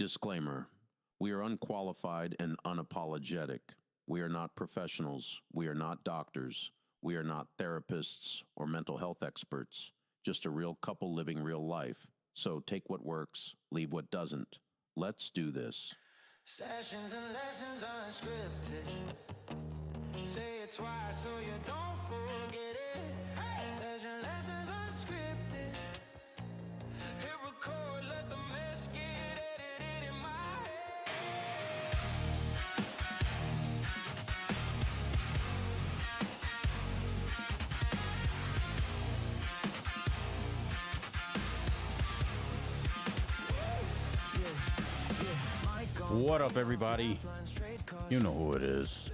Disclaimer. We are unqualified and unapologetic. We are not professionals. We are not doctors. We are not therapists or mental health experts. Just a real couple living real life. So take what works, leave what doesn't. Let's do this. Sessions and lessons unscripted. Say it twice so you don't forget it. Hey! Session lessons unscripted. Hit record, let the mess get edited in my head. What up, everybody? You know who it is.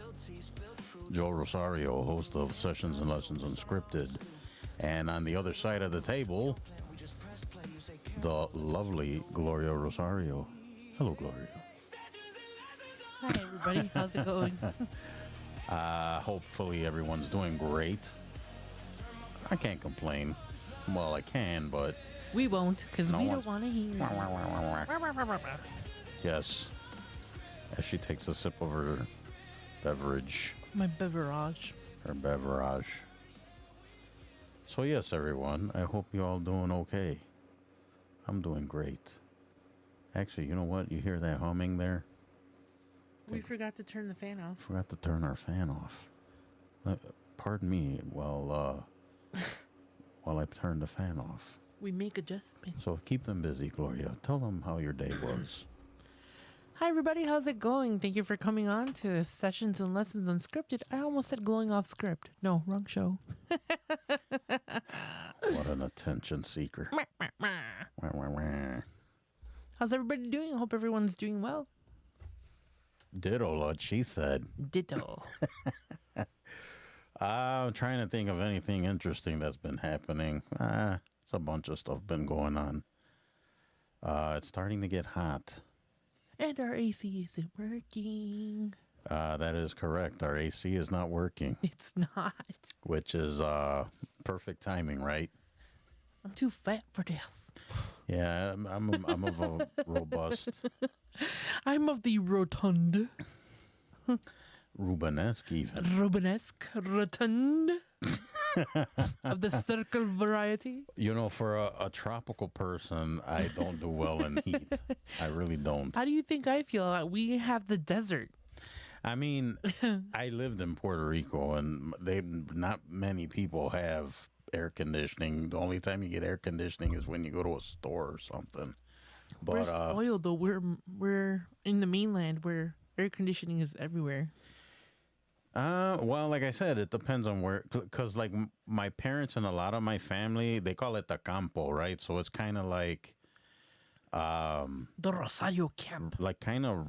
Joe Rosario, host of Sessions and Lessons Unscripted. And on the other side of the table, the lovely Gloria Rosario. Hello, Gloria. Hi, everybody. How's it going? Hopefully everyone's doing great. I can't complain. Well, I can, but... We won't, because No we one's- don't want to hear. Yes. As she takes a sip of her beverage. My beverage. Her beverage. So yes, everyone, I hope you're all doing okay. I'm doing great. Actually, you know what? You hear that humming there? We forgot to turn the fan off. Forgot to turn our fan off. Pardon me while I turn the fan off. We make adjustments. So keep them busy, Gloria. Tell them how your day was. Hi, everybody. How's it going? Thank you for coming on to Sessions and Lessons Unscripted. I almost said glowing off script. No, wrong show. What an attention seeker. Wah, wah, wah. How's everybody doing? I hope everyone's doing well. Ditto, what she said. Ditto. I'm trying to think of anything interesting that's been happening. It's a bunch of stuff been going on. It's starting to get hot. And our AC isn't working. That is correct. Our AC is not working, It's not. which is perfect timing, right? I'm too fat for this. Yeah, I'm of a robust, I'm of the rotund, Rubenesque even. Rubenesque, rotund of the circle variety. You know, for a tropical person, I don't do well in heat. I really don't. How do you think I feel? We have the desert. I mean, I lived in Puerto Rico, and not many people have air conditioning. The only time you get air conditioning is when you go to a store or something. But We're spoiled though. We're in the mainland where air conditioning is everywhere. well, like I said, it depends on where, because like my parents and a lot of my family, they call it the campo, right? So it's kind of like The Rosario camp. like kind of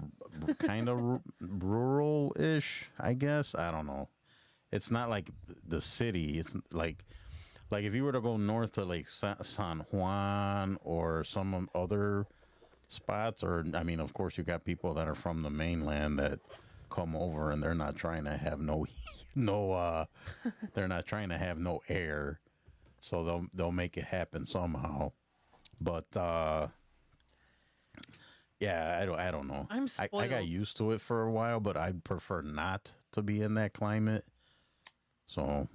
rural-ish, I guess. I don't know. It's not like the city. It's like if you were to go north to like San Juan or some other spots, or I mean, of course, you got people that are from the mainland that come over and they're not trying to have they're not trying to have no air, so they'll make it happen somehow. But yeah, I don't know. I'm I spoiled. got used to it for a while, but I prefer not to be in that climate. So,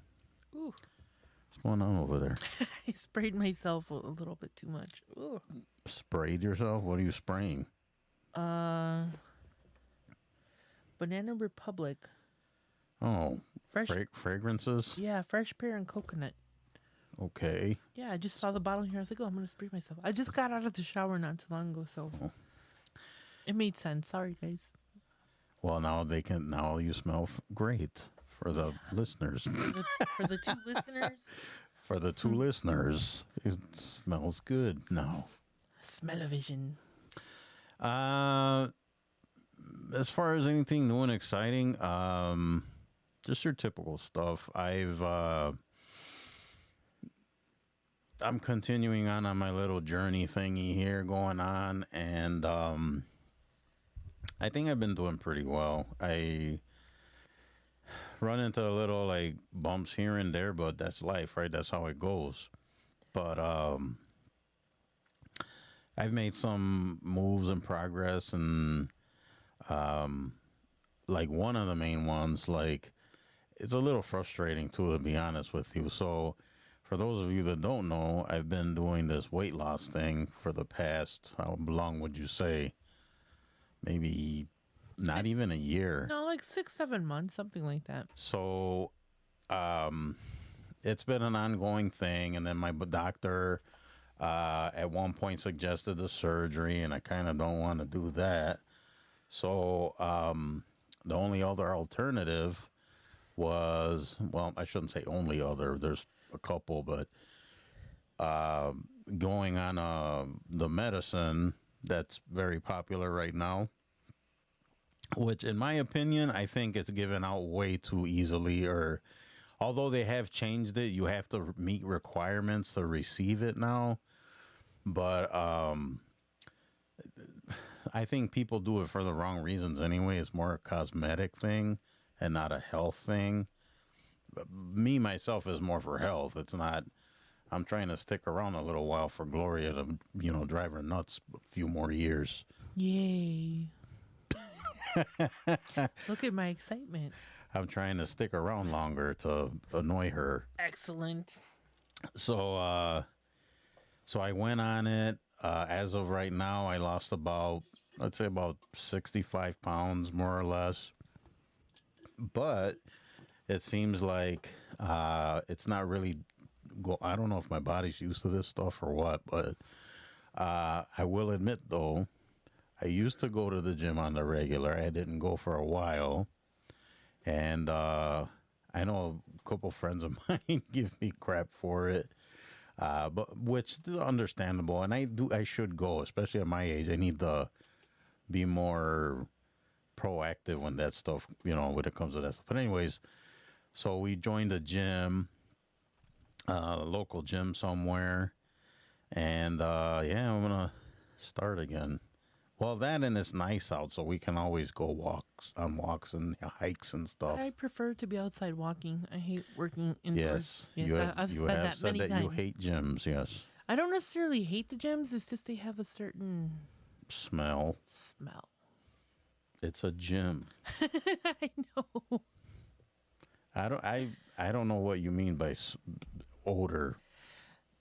Ooh, what's going on over there? I sprayed myself a little bit too much. Ooh. Sprayed yourself? What are you spraying? Banana Republic. Oh, Fresh. fragrances? Yeah, fresh pear and coconut. Okay. Yeah, I just saw the bottle here. I was like, oh, I'm going to spray myself. I just got out of the shower not too long ago, so it made sense. Sorry, guys. Well, now you smell great for the listeners. For the two listeners, For the two listeners, it smells good now. smell-o-vision. As far as anything new and exciting, just your typical stuff. I'm continuing on my little journey thingy here going on, and I think I've been doing pretty well. I run into a little like bumps here and there, but that's life, right? That's how it goes. But I've made some moves in progress, and um, like one of the main ones, like it's a little frustrating too, to be honest with you. So, for those of you that don't know, I've been doing this weight loss thing for the past, how long would you say? Maybe not even a year. No, like 6, 7 months, something like that. So, um, it's been an ongoing thing, and then my doctor at one point suggested the surgery, and I kind of don't want to do that. So, the only other alternative was, well, I shouldn't say only other. There's a couple, but going on the medicine that's very popular right now, which, in my opinion, I think it's given out way too easily. Or, although they have changed it, you have to meet requirements to receive it now. But I think people do it for the wrong reasons anyway. It's more a cosmetic thing and not a health thing. Me, myself, is more for health. It's not. I'm trying to stick around a little while for Gloria to, drive her nuts a few more years. Yay. Look at my excitement. I'm trying to stick around longer to annoy her. Excellent. So, so I went on it. As of right now, I lost let's say about 65 pounds, more or less. But it seems like it's not really. I don't know if my body's used to this stuff or what, but I will admit, though, I used to go to the gym on the regular. I didn't go for a while. And I know a couple friends of mine give me crap for it, but which is understandable. And I should go, especially at my age. I need to be more proactive when that stuff, when it comes to that stuff. But anyways, so we joined a gym, a local gym somewhere, and yeah, I'm gonna start again. Well, that, and it's nice out, so we can always go on walks and hikes and stuff. I prefer to be outside walking. I hate working indoors. Yes, I've said that many times. You hate gyms. Yes, I don't necessarily hate the gyms. It's just they have a certain smell. It's a gym. I know. I don't know what you mean by odor.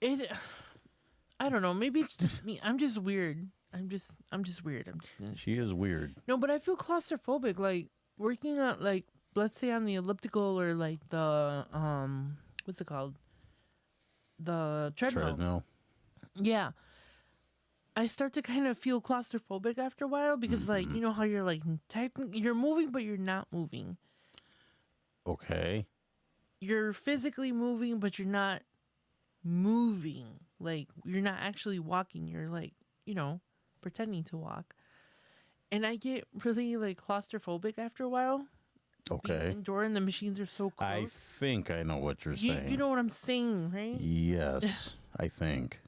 I don't know. Maybe it's just me. I'm just weird. I'm just weird. She is weird. No, but I feel claustrophobic. Like working on, like, let's say on the elliptical or like the what's it called? The treadmill. Yeah. I start to kind of feel claustrophobic after a while because, like, you know how you're like you're moving but you're not moving. Okay. You're physically moving but you're not moving. Like, you're not actually walking. You're like, pretending to walk. And I get really, like, claustrophobic after a while. Okay. Being indoor and the machines are so close. I think I know what you're saying. You know what I'm saying, right? Yes, I think.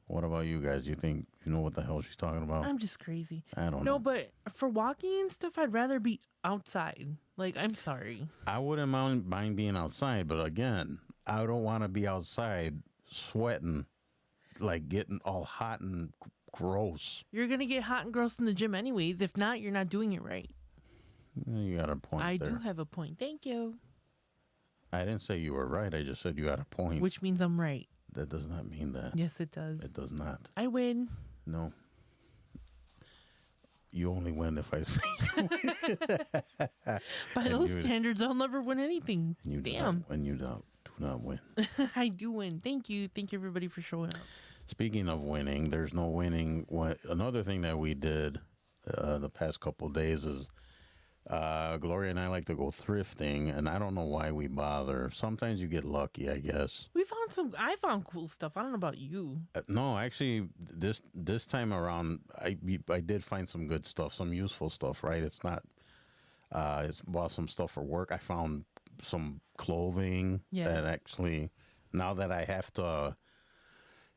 What about you guys? You think you know what the hell she's talking about? I'm just crazy. I don't know. No, but for walking and stuff, I'd rather be outside. Like, I'm sorry. I wouldn't mind being outside, but again, I don't want to be outside sweating, like getting all hot and gross. You're going to get hot and gross in the gym anyways. If not, you're not doing it right. You got a point I there. do have a point. Thank you. I didn't say you were right. I just said you had a point. Which means I'm right. That does not mean that. Yes, it does. It does not. I win. No. You only win if I say you win. By those standards, I'll never win anything. Damn. When you do not win. I do win. Thank you. Thank you, everybody, for showing up. Speaking of winning, there's no winning. Another thing that we did the past couple of days is Gloria and I like to go thrifting, and I don't know why we bother. Sometimes you get lucky, I guess. I found cool stuff. I don't know about you. No, actually, this time around, I did find some good stuff, some useful stuff, right? It's not, it's bought some stuff for work. I found some clothing that actually, now that I have to,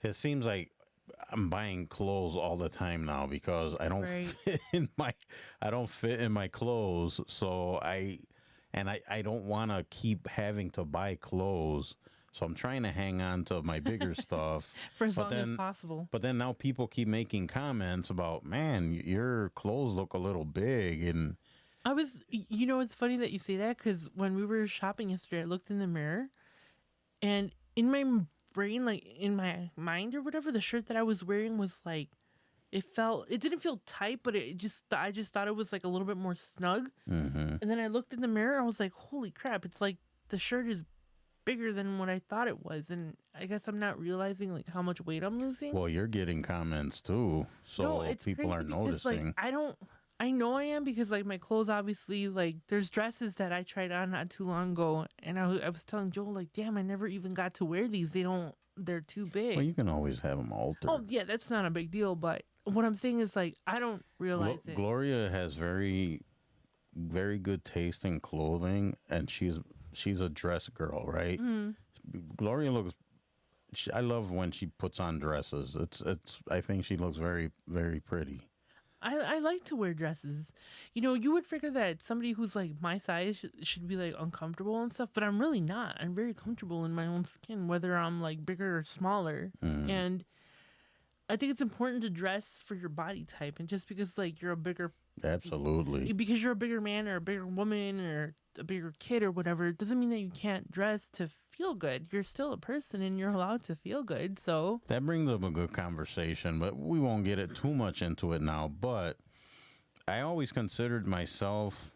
it seems like I'm buying clothes all the time now because I don't fit in my clothes. So I don't want to keep having to buy clothes. So I'm trying to hang on to my bigger stuff For as long as possible. But then now people keep making comments about, man, your clothes look a little big. And it's funny that you say that, because when we were shopping yesterday, I looked in the mirror, and in my brain, like in my mind or whatever, the shirt that I was wearing was like, it didn't feel tight, but I just thought it was like a little bit more snug. Mm-hmm. And then I looked in the mirror, I was like, holy crap, it's like the shirt is bigger than what I thought it was. And I guess I'm not realizing like how much weight I'm losing. Well, you're getting comments too. So no, it's people are noticing. Like, I know I am, because like my clothes, obviously, like there's dresses that I tried on not too long ago, and I was telling Joel, like, damn, I never even got to wear these. They're too big. Well, you can always have them altered. Oh yeah, that's not a big deal. But what I'm saying is, like, I don't realize it. Gloria has very, very good taste in clothing, and she's a dress girl, right? Mm-hmm. Gloria looks. I love when she puts on dresses. I think she looks very, very pretty. I like to wear dresses. You would figure that somebody who's like my size should be like uncomfortable and stuff, but I'm really not. I'm very comfortable in my own skin, whether I'm like bigger or smaller. And I think it's important to dress for your body type. And just because like you're a bigger... Absolutely. Because you're a bigger man or a bigger woman or a bigger kid or whatever, it doesn't mean that you can't dress to feel good. You're still a person and you're allowed to feel good. So that brings up a good conversation, but we won't get it too much into it now. But I always considered myself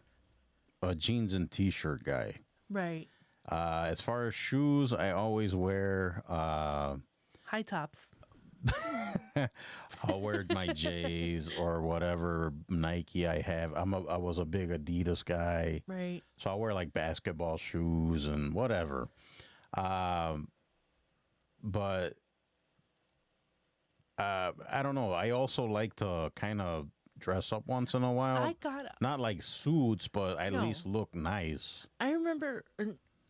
a jeans and t-shirt guy. Right. As far as shoes, I always wear high tops. I'll wear my J's or whatever Nike I have. I was a big Adidas guy. Right. So I'll wear like basketball shoes and whatever. But I don't know. I also like to kind of dress up once in a while. Not like suits, but at least look nice. I remember...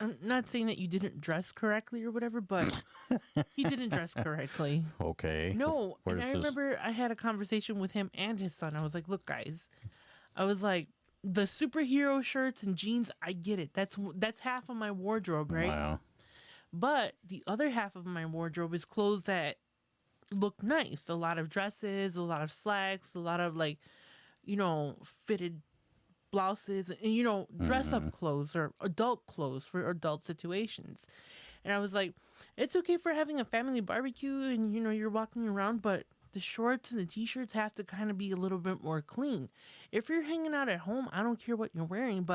I'm not saying that you didn't dress correctly or whatever, but he didn't dress correctly. Okay. No, and I remember I had a conversation with him and his son. I was like, look, guys, I was like, the superhero shirts and jeans, I get it. That's half of my wardrobe, right? Wow. But the other half of my wardrobe is clothes that look nice. A lot of dresses, a lot of slacks, a lot of like, fitted blouses and dress up clothes or adult clothes for adult situations. And I was like, it's okay for having a family barbecue and you're walking around, but the shorts and the t-shirts have to kind of be a little bit more clean. If you're hanging out at home, I don't care what you're wearing,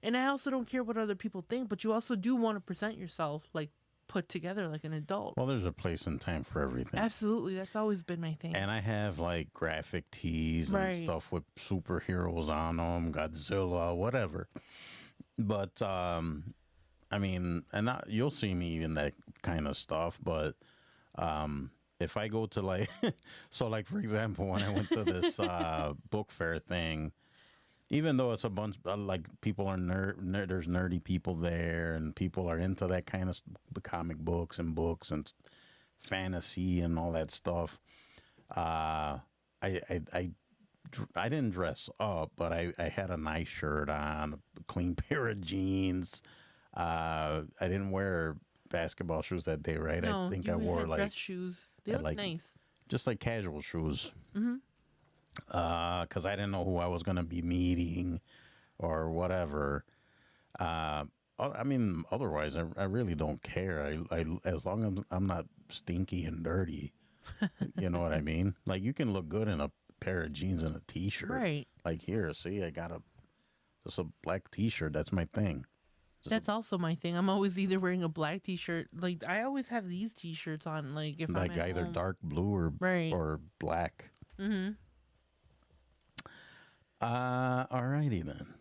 and I also don't care what other people think, but you also do want to present yourself like put together like an adult. Well, there's a place and time for everything. Absolutely. That's always been my thing. And I have like graphic tees and stuff with superheroes on them, Godzilla, whatever. But, I mean, you'll see me in that kind of stuff, but if I go to like, so like, for example, when I went to this book fair thing, even though it's a bunch like people are there's nerdy people there and people are into that kind of comic books and fantasy and all that stuff. I didn't dress up, but I had a nice shirt on, a clean pair of jeans. I didn't wear basketball shoes that day, right? No, I think I wore like dress shoes. They look nice. Just like casual shoes. Mm-hmm. Because I didn't know who I was going to be meeting or whatever. I mean, otherwise, I really don't care. I as long as I'm not stinky and dirty, you know what I mean? Like, you can look good in a pair of jeans and a T-shirt. Right. Like, here, see, I got just a black T-shirt. That's my thing. That's also my thing. I'm always either wearing a black T-shirt. Like, I always have these T-shirts on. Like, if I'm at either home. Dark blue or black. Mm-hmm. Alrighty then.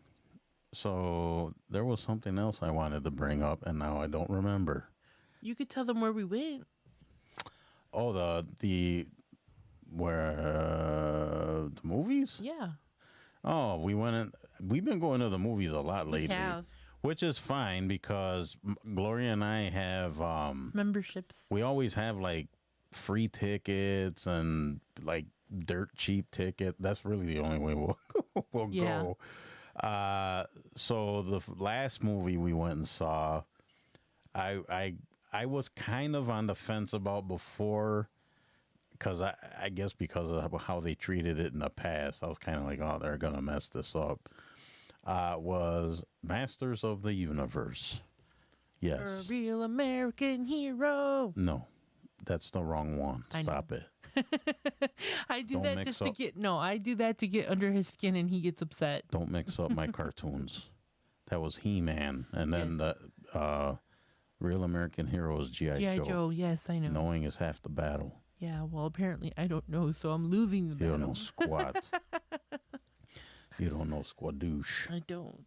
So there was something else I wanted to bring up, and now I don't remember. You could tell them where we went. Oh, the movies? Yeah. Oh, we've been going to the movies a lot lately. We have. Which is fine because Gloria and I have memberships. We always have like free tickets and like dirt cheap ticket. That's really the only way we'll go. So the last movie we went and saw, I I was kind of on the fence about before, because I guess because of how they treated it in the past, I was kind of like, oh, they're gonna mess this up. Was Masters of the Universe? Yes. A real American hero. No, that's the wrong one. Stop it. I do that just to get I do that to get under his skin, and he gets upset. Don't mix up my cartoons. That was He-Man, and then the real American hero is G.I. Joe. G.I. Joe, yes, I know. Knowing is half the battle. Yeah, well, apparently I don't know, so I'm losing the battle. You don't know squat. You don't know squadoosh. I don't.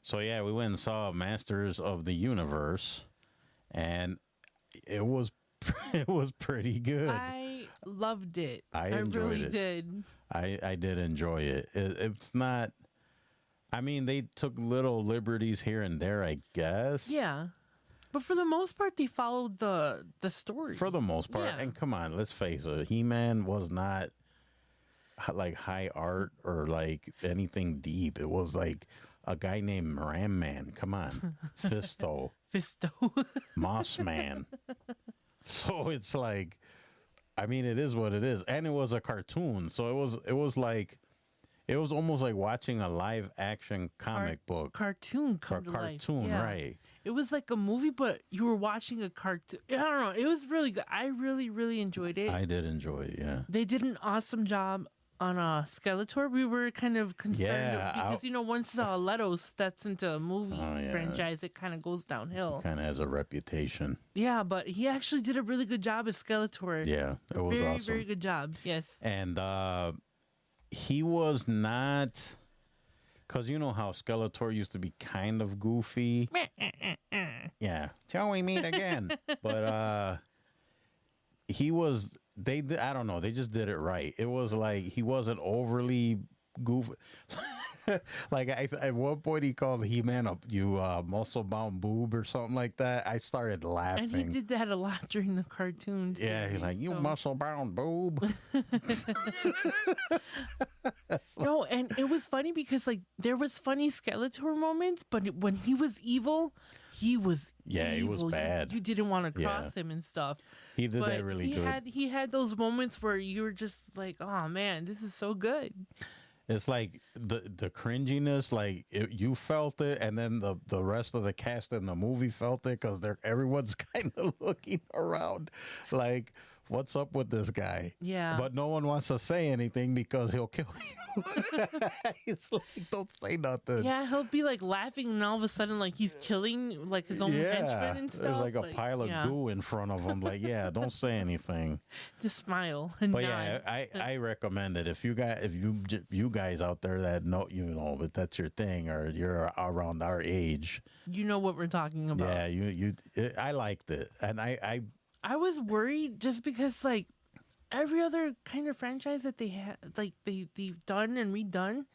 So yeah, we went and saw Masters of the Universe, and it was pretty good. I loved it. I enjoyed really it. did. I did enjoy it. It's not. I mean, they took little liberties here and there, I guess. Yeah, but for the most part, they followed the story. For the most part, Yeah. and come on, let's face it, He-Man was not like high art or like anything deep. It was like a guy named Ram Man. Come on, Fisto, Moss Man. So it's like, I mean, it is what it is, and it was a cartoon, so it was like. It was almost like watching a live action comic book. Cartoon come to life. Cartoon, Yeah. right. It was like a movie, but you were watching a cartoon. I don't know. It was really good. I really, really enjoyed it. I did enjoy it, yeah. They did an awesome job on Skeletor. We were kind of concerned because, once Leto steps into a movie franchise, it kind of goes downhill. Kind of has a reputation. Yeah, but he actually did a really good job as Skeletor. Yeah, it was very, awesome. very good job. Yes. And he was not, because you know how Skeletor used to be kind of goofy. Yeah, till we meet again. But he was. I don't know. They just did it right. It was like he wasn't overly goofy. Like at one point he called He-Man a muscle bound boob or something like that. I started laughing. And he did that a lot during the cartoons. Yeah, he's like, you muscle bound boob. No, and it was funny because like there was funny Skeletor moments, but when he was evil, he was evil. He was bad. You didn't want to cross him and stuff. He did that really good. He had those moments where you were just like, oh man, this is so good. It's like the cringiness, like you felt it, and then the rest of the cast in the movie felt it because everyone's kind of looking around, like, what's up with this guy? Yeah. But no one wants to say anything because he'll kill you. It's like, don't say nothing. Yeah, he'll be like laughing, and all of a sudden, like he's killing like his own henchmen and stuff. There's like a pile of goo in front of him. Like, yeah, don't say anything. Just smile and But nod. yeah, I recommend it. If you guys out there that know, but that's your thing, or you're around our age, you know what we're talking about. Yeah, I liked it, and I was worried just because like every other kind of franchise that they had, like they've done and redone,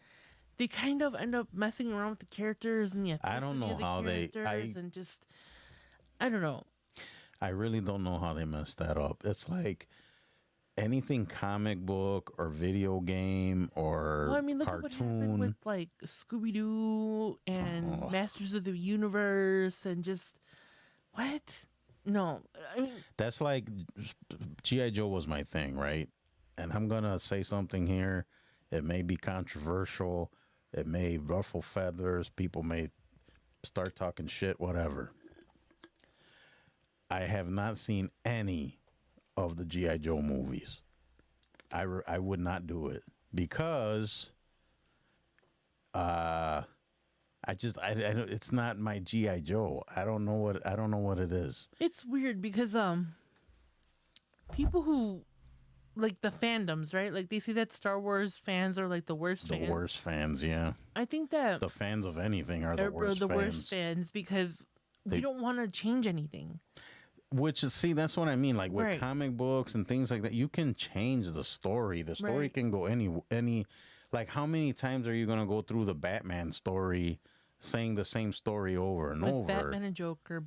they kind of end up messing around with the characters and I don't know how and just I don't know. I really don't know how they messed that up. It's like anything comic book or video game or look cartoon. at what happened with like Scooby-Doo and Masters of the Universe and just what? No, I mean, that's like G.I. Joe was my thing, right? And I'm going to say something here. It may be controversial. It may ruffle feathers. People may start talking shit, whatever. I have not seen any of the G.I. Joe movies. I would not do it because it's not my G.I. Joe. I don't know what it is. It's weird because people who like the fandoms, right? Like they say that Star Wars fans are like the worst fans. The worst fans, yeah. I think that the fans of anything are the worst fans. Worst fans because we don't want to change anything. Which is, see, that's what I mean. Like with comic books and things like that, you can change the story. The story can go any. Like, how many times are you going to go through the Batman story saying the same story over and over? Batman and Joker.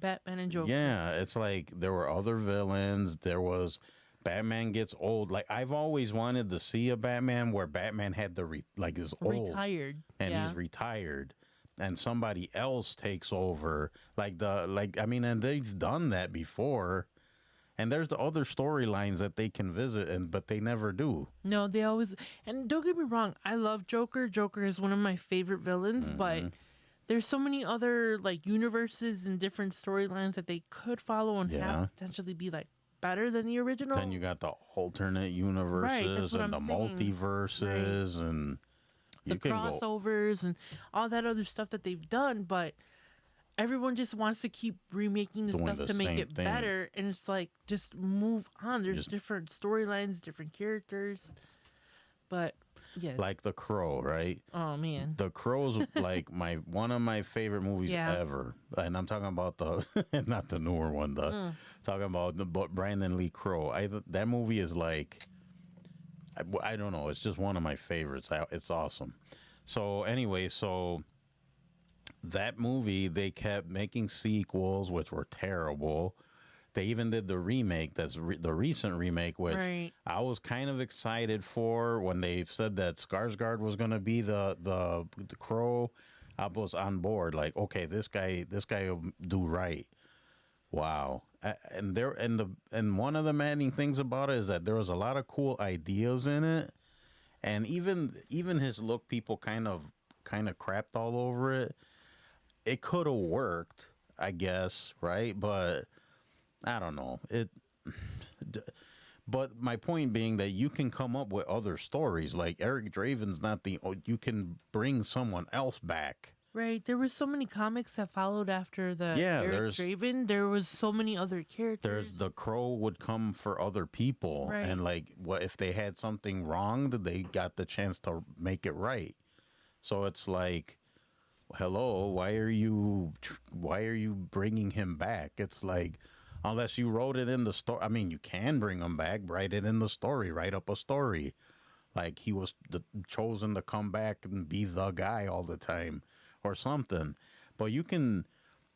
Yeah, it's like there were other villains. There was Batman gets old. Like, I've always wanted to see a Batman where Batman had is old. Retired. And he's retired. and somebody else takes over. And they've done that before. And there's the other storylines that they can visit, but they never do. No, they always. And don't get me wrong, I love Joker. Joker is one of my favorite villains, but there's so many other like universes and different storylines that they could follow and have potentially be like better than the original. Then you got the alternate universes and the multiverses and the crossovers and all that other stuff that they've done, but everyone just wants to keep remaking the stuff to make it better, and it's like, just move on. There's different storylines, different characters, but yes. Like The Crow, right? Oh man, The Crow's like one of my favorite movies ever, and I'm talking about not the newer one, talking about the Brandon Lee Crow. That movie is like, I don't know, it's just one of my favorites. It's awesome. So anyway, that movie, they kept making sequels, which were terrible. They even did the remake, the recent remake, which I was kind of excited for when they said that Skarsgård was going to be the Crow. I was on board, like, okay, this guy will do right. Wow. And one of the maddening things about it is that there was a lot of cool ideas in it, and even his look, people kind of crapped all over it. It could have worked, I guess, right? But I don't know. But my point being that you can come up with other stories. Like Eric Draven's you can bring someone else back. Right. There were so many comics that followed after Eric Draven. There was so many other characters. The Crow would come for other people. Right. And like, what if they had something wrong, they got the chance to make it right. So it's like, hello, why are you bringing him back? It's like, unless you wrote it in the story. I mean, you can bring him back, write it in the story, write up a story. Like he was chosen to come back and be the guy all the time or something. But you can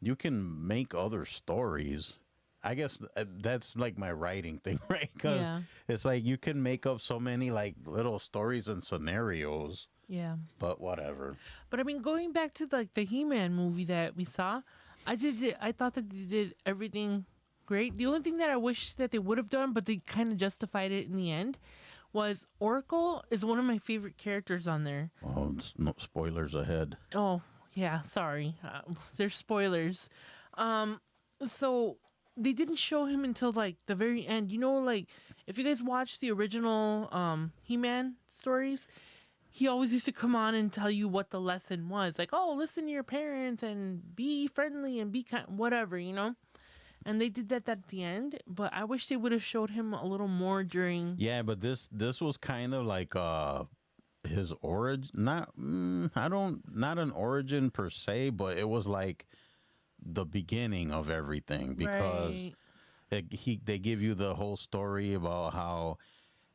make other stories. I guess that's like my writing thing, right? Because it's like you can make up so many like little stories and scenarios. Yeah. But whatever. But I mean, going back to like the He-Man movie that we saw, I thought that they did everything great. The only thing that I wish that they would have done, but they kind of justified it in the end, was Oracle is one of my favorite characters on there. Oh, no spoilers ahead. Oh, yeah, sorry. There's spoilers. So they didn't show him until like the very end. You know, like if you guys watch the original He-Man stories, he always used to come on and tell you what the lesson was. Like, oh, listen to your parents and be friendly and be kind, whatever, you know? And they did that at the end, but I wish they would have showed him a little more during. Yeah, but this was kind of like his origin. Not an origin per se, but it was like the beginning of everything, because they give you the whole story about how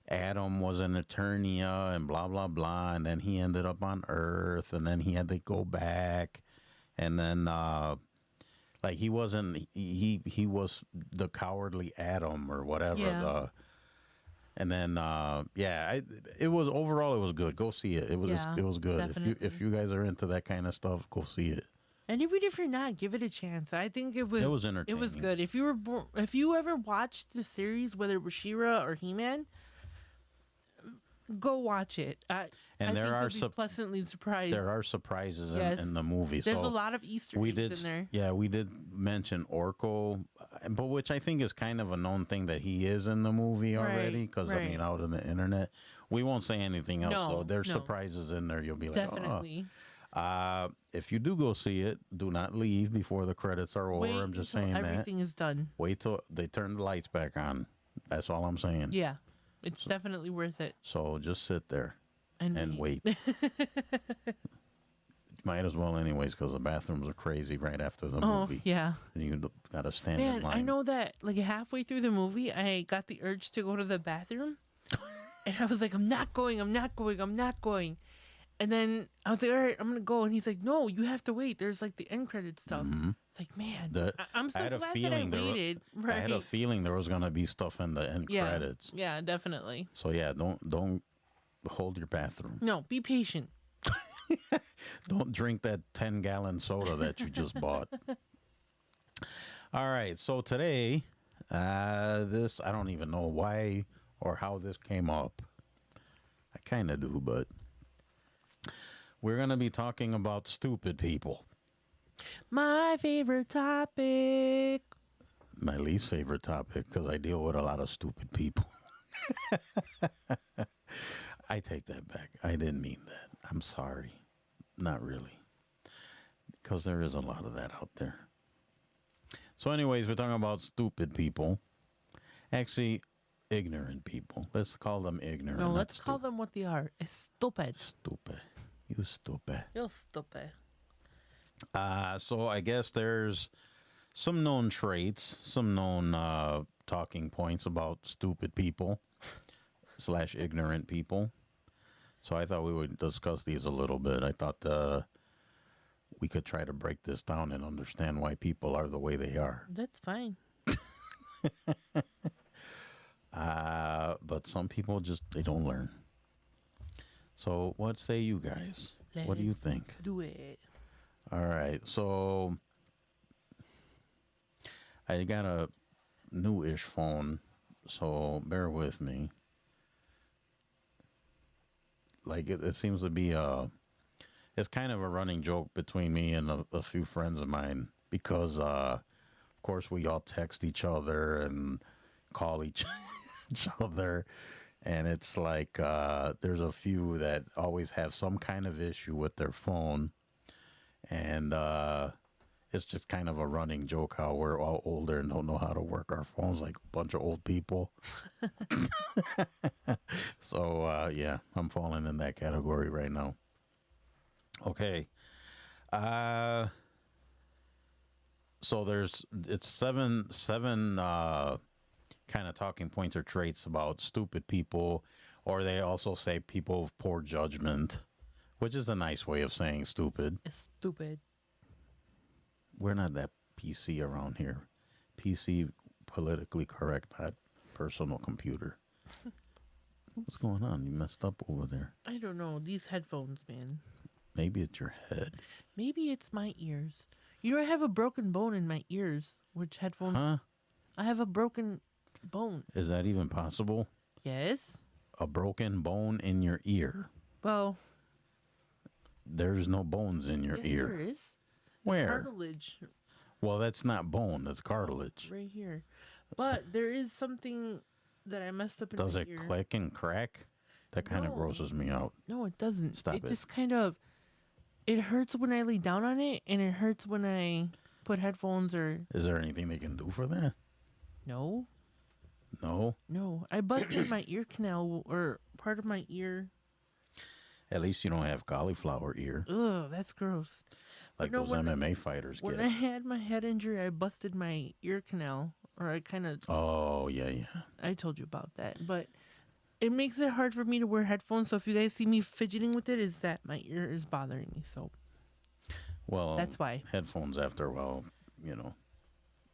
Adam was an Eternia and blah blah blah, and then he ended up on Earth, and then he had to go back, and then like he was the cowardly Adam or whatever. Yeah. And then it was good. Go see it. It was good. Definitely. If you guys are into that kind of stuff, go see it. And even if you're not, give it a chance. I think it was entertaining. It was good. If you ever watched the series, whether it was She-Ra or He-Man, go watch it. I think you'll be pleasantly surprised. There are surprises in the movie. There's a lot of Easter eggs in there. Yeah, we did mention Oracle, but which I think is kind of a known thing that he is in the movie already. Because I mean, out on the internet, we won't say anything else. So there's surprises in there. You'll be like, definitely. If you do go see it, do not leave before the credits are over. I'm just saying that. Everything is done. Wait till they turn the lights back on. That's all I'm saying. Yeah. It's definitely worth it. So just sit there and wait. Might as well anyways, because the bathrooms are crazy right after the movie. Yeah. And you got to stand in line. I know that like halfway through the movie, I got the urge to go to the bathroom. And I was like, I'm not going. And then I was like, all right, I'm going to go. And he's like, no, you have to wait. There's like the end credit stuff. Mm-hmm. It's like, man, I'm so glad that I waited. I had a feeling there was going to be stuff in the end credits. Yeah, definitely. So yeah, don't hold your bathroom. No, be patient. Don't drink that 10-gallon soda that you just bought. All right. So today, this, I don't even know why or how this came up. I kind of do, but we're going to be talking about stupid people. My favorite topic. My least favorite topic because I deal with a lot of stupid people. I take that back. I didn't mean that. I'm sorry. Not really. Because there is a lot of that out there. So anyways, we're talking about stupid people. Actually, ignorant people. Let's call them ignorant. No, let's call them what they are. It's stupid. Stupid. You stupid. You're stupid. So I guess there's some known traits, some known talking points about stupid people / ignorant people. So I thought we would discuss these a little bit. I thought we could try to break this down and understand why people are the way they are. That's fine. But some people just, they don't learn. So what say you guys? What do you think? Do it. All right. So I got a new-ish phone, so bear with me. Like it seems to be it's kind of a running joke between me and a few friends of mine because, of course, we all text each other and call each other. And it's like there's a few that always have some kind of issue with their phone. And it's just kind of a running joke how we're all older and don't know how to work our phones like a bunch of old people. So, yeah, I'm falling in that category right now. Okay. So it's seven kind of talking points or traits about stupid people, or they also say people of poor judgment, which is a nice way of saying stupid. It's stupid. We're not that PC around here. PC, politically correct, not personal computer. What's going on? You messed up over there. I don't know. These headphones, man. Maybe it's your head. Maybe it's my ears. You know, I have a broken bone in my ears. Which headphones? Huh? I have a broken bone. Is that even possible? Yes. A broken bone in your ear? Well, there's no bones in your yes, ear. There is. Where? Cartilage. Well, that's not bone. That's cartilage. Right here. But there is something that I messed up in Does my it ear. click and crack? That kind of grosses me out. No, it doesn't. Stop it. It just kind of, it hurts when I lay down on it, and it hurts when I put headphones or... Is there anything they can do for that? No. No? No. I busted my ear canal, or part of my ear. At least you don't have cauliflower ear. Ugh, that's gross. Like no, those MMA fighters when get. I had my head injury, I busted my ear canal, or I kind of... Oh, yeah, yeah. I told you about that, but it makes it hard for me to wear headphones, so if you guys see me fidgeting with it, is that my ear is bothering me, so... Well, that's why. Headphones after a while, you know.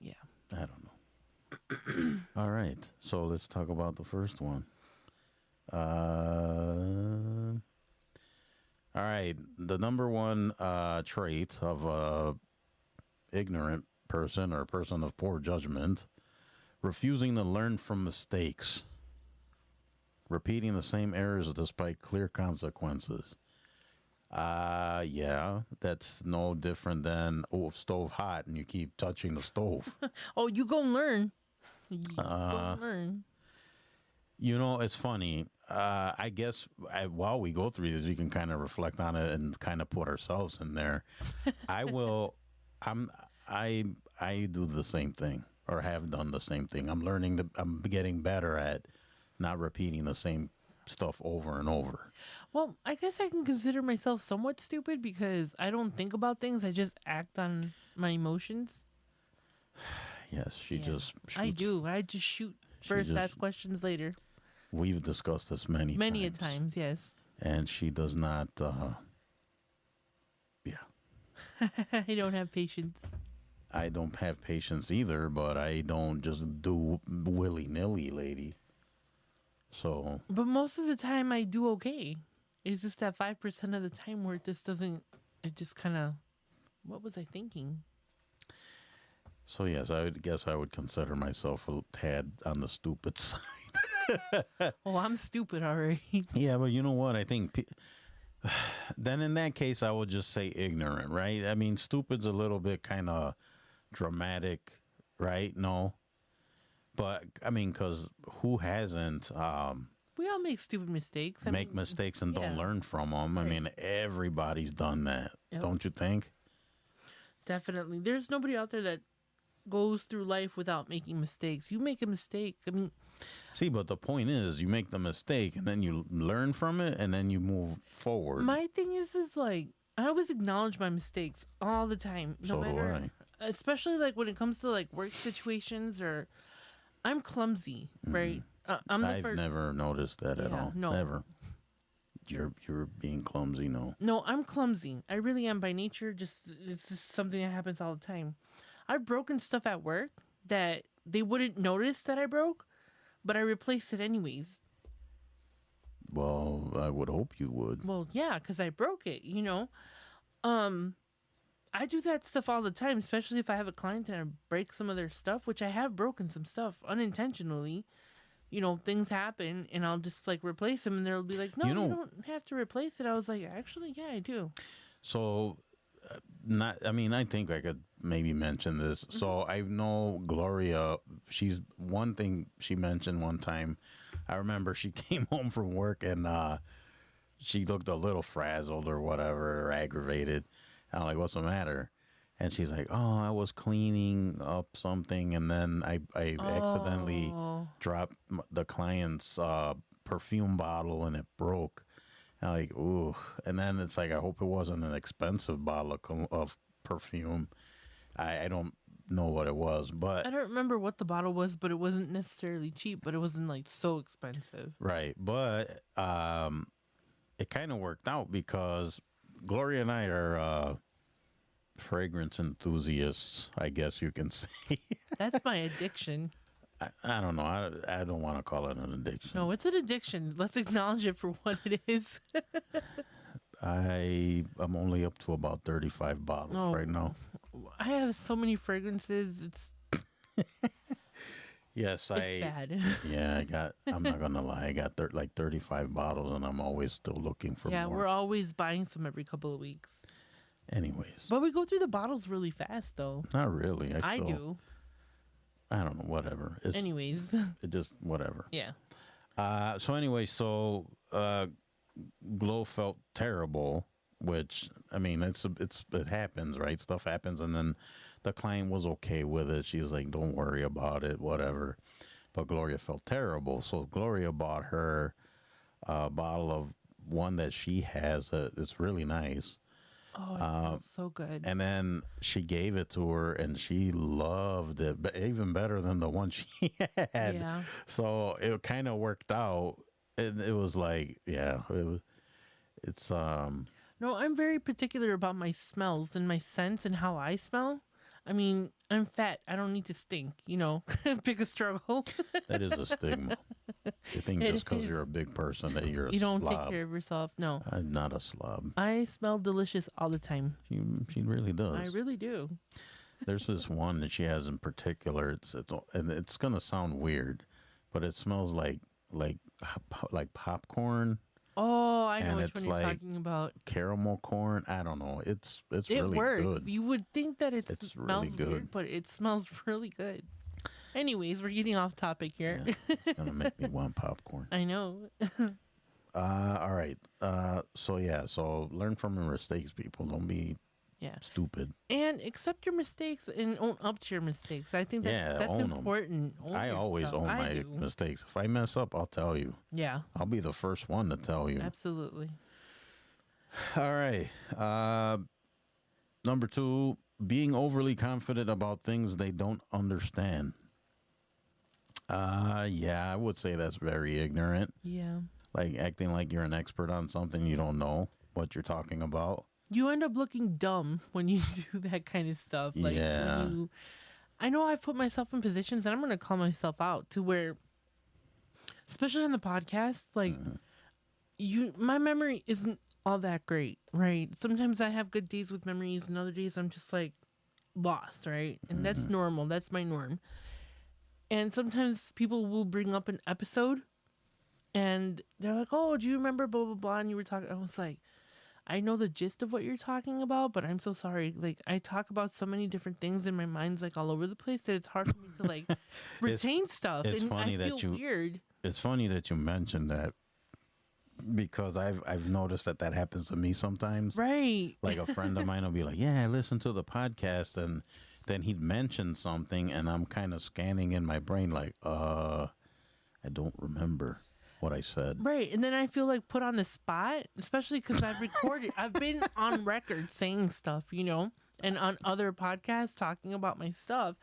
Yeah. I don't know. All right. So let's talk about the first one. All right. The number one trait of a ignorant person or person of poor judgment, refusing to learn from mistakes, repeating the same errors despite clear consequences. Yeah, that's no different than, stove hot and you keep touching the stove. Oh, you gonna learn. You gonna learn. You know, it's funny. I guess while we go through this, we can kind of reflect on it and kind of put ourselves in there. I do the same thing or have done the same thing. I'm getting better at not repeating the same stuff over and over. Well, I guess I can consider myself somewhat stupid because I don't think about things. I just act on my emotions. Yes, she just shoots. I do. I just shoot first, ask questions later. We've discussed this many a times, yes. And she does not, yeah. I don't have patience. I don't have patience either, but I don't just do willy-nilly, lady. So. But most of the time I do okay. It's just that 5% of the time where it just doesn't. It just kind of. What was I thinking? So yes, I would guess I would consider myself a tad on the stupid side. Oh, I'm stupid already. Yeah, but you know what? I think then in that case, I would just say ignorant, right? I mean, stupid's a little bit kind of dramatic, right? No, but I mean, because who hasn't We all make stupid mistakes. I make mean, mistakes and don't yeah. learn from them? I Right. mean, everybody's done that, Yep. don't you think? Definitely. There's nobody out there that goes through life without making mistakes. You make a mistake. I mean, See, but the point is, you make the mistake and then you learn from it and then you move forward. my thing is like I always acknowledge my mistakes all the time. So do I. Especially like when it comes to like work situations or I'm clumsy, right? I'm the I've first. never noticed that at Yeah, all. no. Never. You're being clumsy, no. No, I'm clumsy. I really am by nature. Just it's just something that happens all the time. I've broken stuff at work that they wouldn't notice that I broke, but I replaced it anyways. Well, I would hope you would. Well, yeah, because I broke it. I do that stuff all the time, especially if I have a client and I break some of their stuff, which I have broken some stuff unintentionally. Things happen, and I'll just like replace them, and they'll be like, "No, you don't have to replace it." I was like, "Actually, yeah, I do." So, not. I mean, I think I could maybe mention this. So I know Gloria. She's one thing she mentioned one time. I remember she came home from work and she looked a little frazzled or whatever, or aggravated. And I'm like, "What's the matter?" And she's like, "Oh, I was cleaning up something, and then I accidentally dropped the client's perfume bottle, and it broke." And I'm like, "Ooh!" And then it's like, I hope it wasn't an expensive bottle of perfume. I don't know what it was, but I don't remember what the bottle was, but it wasn't necessarily cheap, but it wasn't like so expensive. right. But it kind of worked out because Gloria and I are fragrance enthusiasts, I guess you can say. That's my addiction. I don't know. I don't want to call it an addiction. No, it's an addiction. Let's acknowledge it for what it is. I'm only up to about 35 bottles right now. I have so many fragrances. It's Yes, bad. Yeah, I'm not going to lie. I got like 35 bottles and I'm always still looking for Yeah, more. we're always buying some every couple of weeks. Anyways. But we go through the bottles really fast, though. Not really. I do. I don't know. Whatever. Anyways. It just, whatever. Yeah. So Glow felt terrible, which, I mean, it happens, right? Stuff happens, and then the client was okay with it. She was like, "Don't worry about it, whatever." But Gloria felt terrible, so Gloria bought her a bottle of one that she has. It's really nice. Oh, it smells so good. And then she gave it to her, and she loved it, but even better than the one she had. Yeah. So it kind of worked out. It was like, yeah, it's No, I'm very particular about my smells and my scents and how I smell. I mean, I'm fat. I don't need to stink, Big a struggle. that is a stigma. You think It just because is. you're a big person that you're a You don't slob. take care of yourself. No. I'm not a slob. I smell delicious all the time. She really does. I really do. There's this one that she has in particular. And it's gonna sound weird, but it smells like popcorn, Oh, I know And which it's one you're like- talking about. caramel corn. I don't know. It's It really works. good. You would think that it It's smells really good. weird, but it smells really good. Anyways, we're getting off topic here. Yeah, it's gonna make me want popcorn. I know. All right. So learn from your mistakes, people. Don't be Yeah. stupid. And accept your mistakes and own up to your mistakes. I think that's own 'em. important. Own I always yourself. own I my do. mistakes. If I mess up, I'll tell you. Yeah, I'll be the first one to tell you. absolutely. All right. Number 2, being overly confident about things they don't understand. Yeah, I would say that's very ignorant. Yeah. Like acting like you're an expert on something you don't know what you're talking about. You end up looking dumb when you do that kind of stuff. Like, Yeah. I know I've put myself in positions, and I'm going to call myself out to where, especially on the podcast, like, my memory isn't all that great, right? Sometimes I have good days with memories, and other days I'm just like lost, right? And that's normal. That's my norm. And sometimes people will bring up an episode, and they're like, "Oh, do you remember blah blah blah?" And you were talking. I was like, I know the gist of what you're talking about, but I'm so sorry. Like, I talk about so many different things, and my mind's like all over the place that it's hard for me to like retain stuff. It's and funny I that feel weird. It's funny that you mentioned that because I've noticed that happens to me sometimes. Right. Like a friend of mine will be like, "Yeah, I listened to the podcast," and then he'd mention something, and I'm kind of scanning in my brain like, I don't remember what I said. Right. And then I feel like put on the spot, especially because I've recorded, I've been on record saying stuff, and on other podcasts talking about my stuff.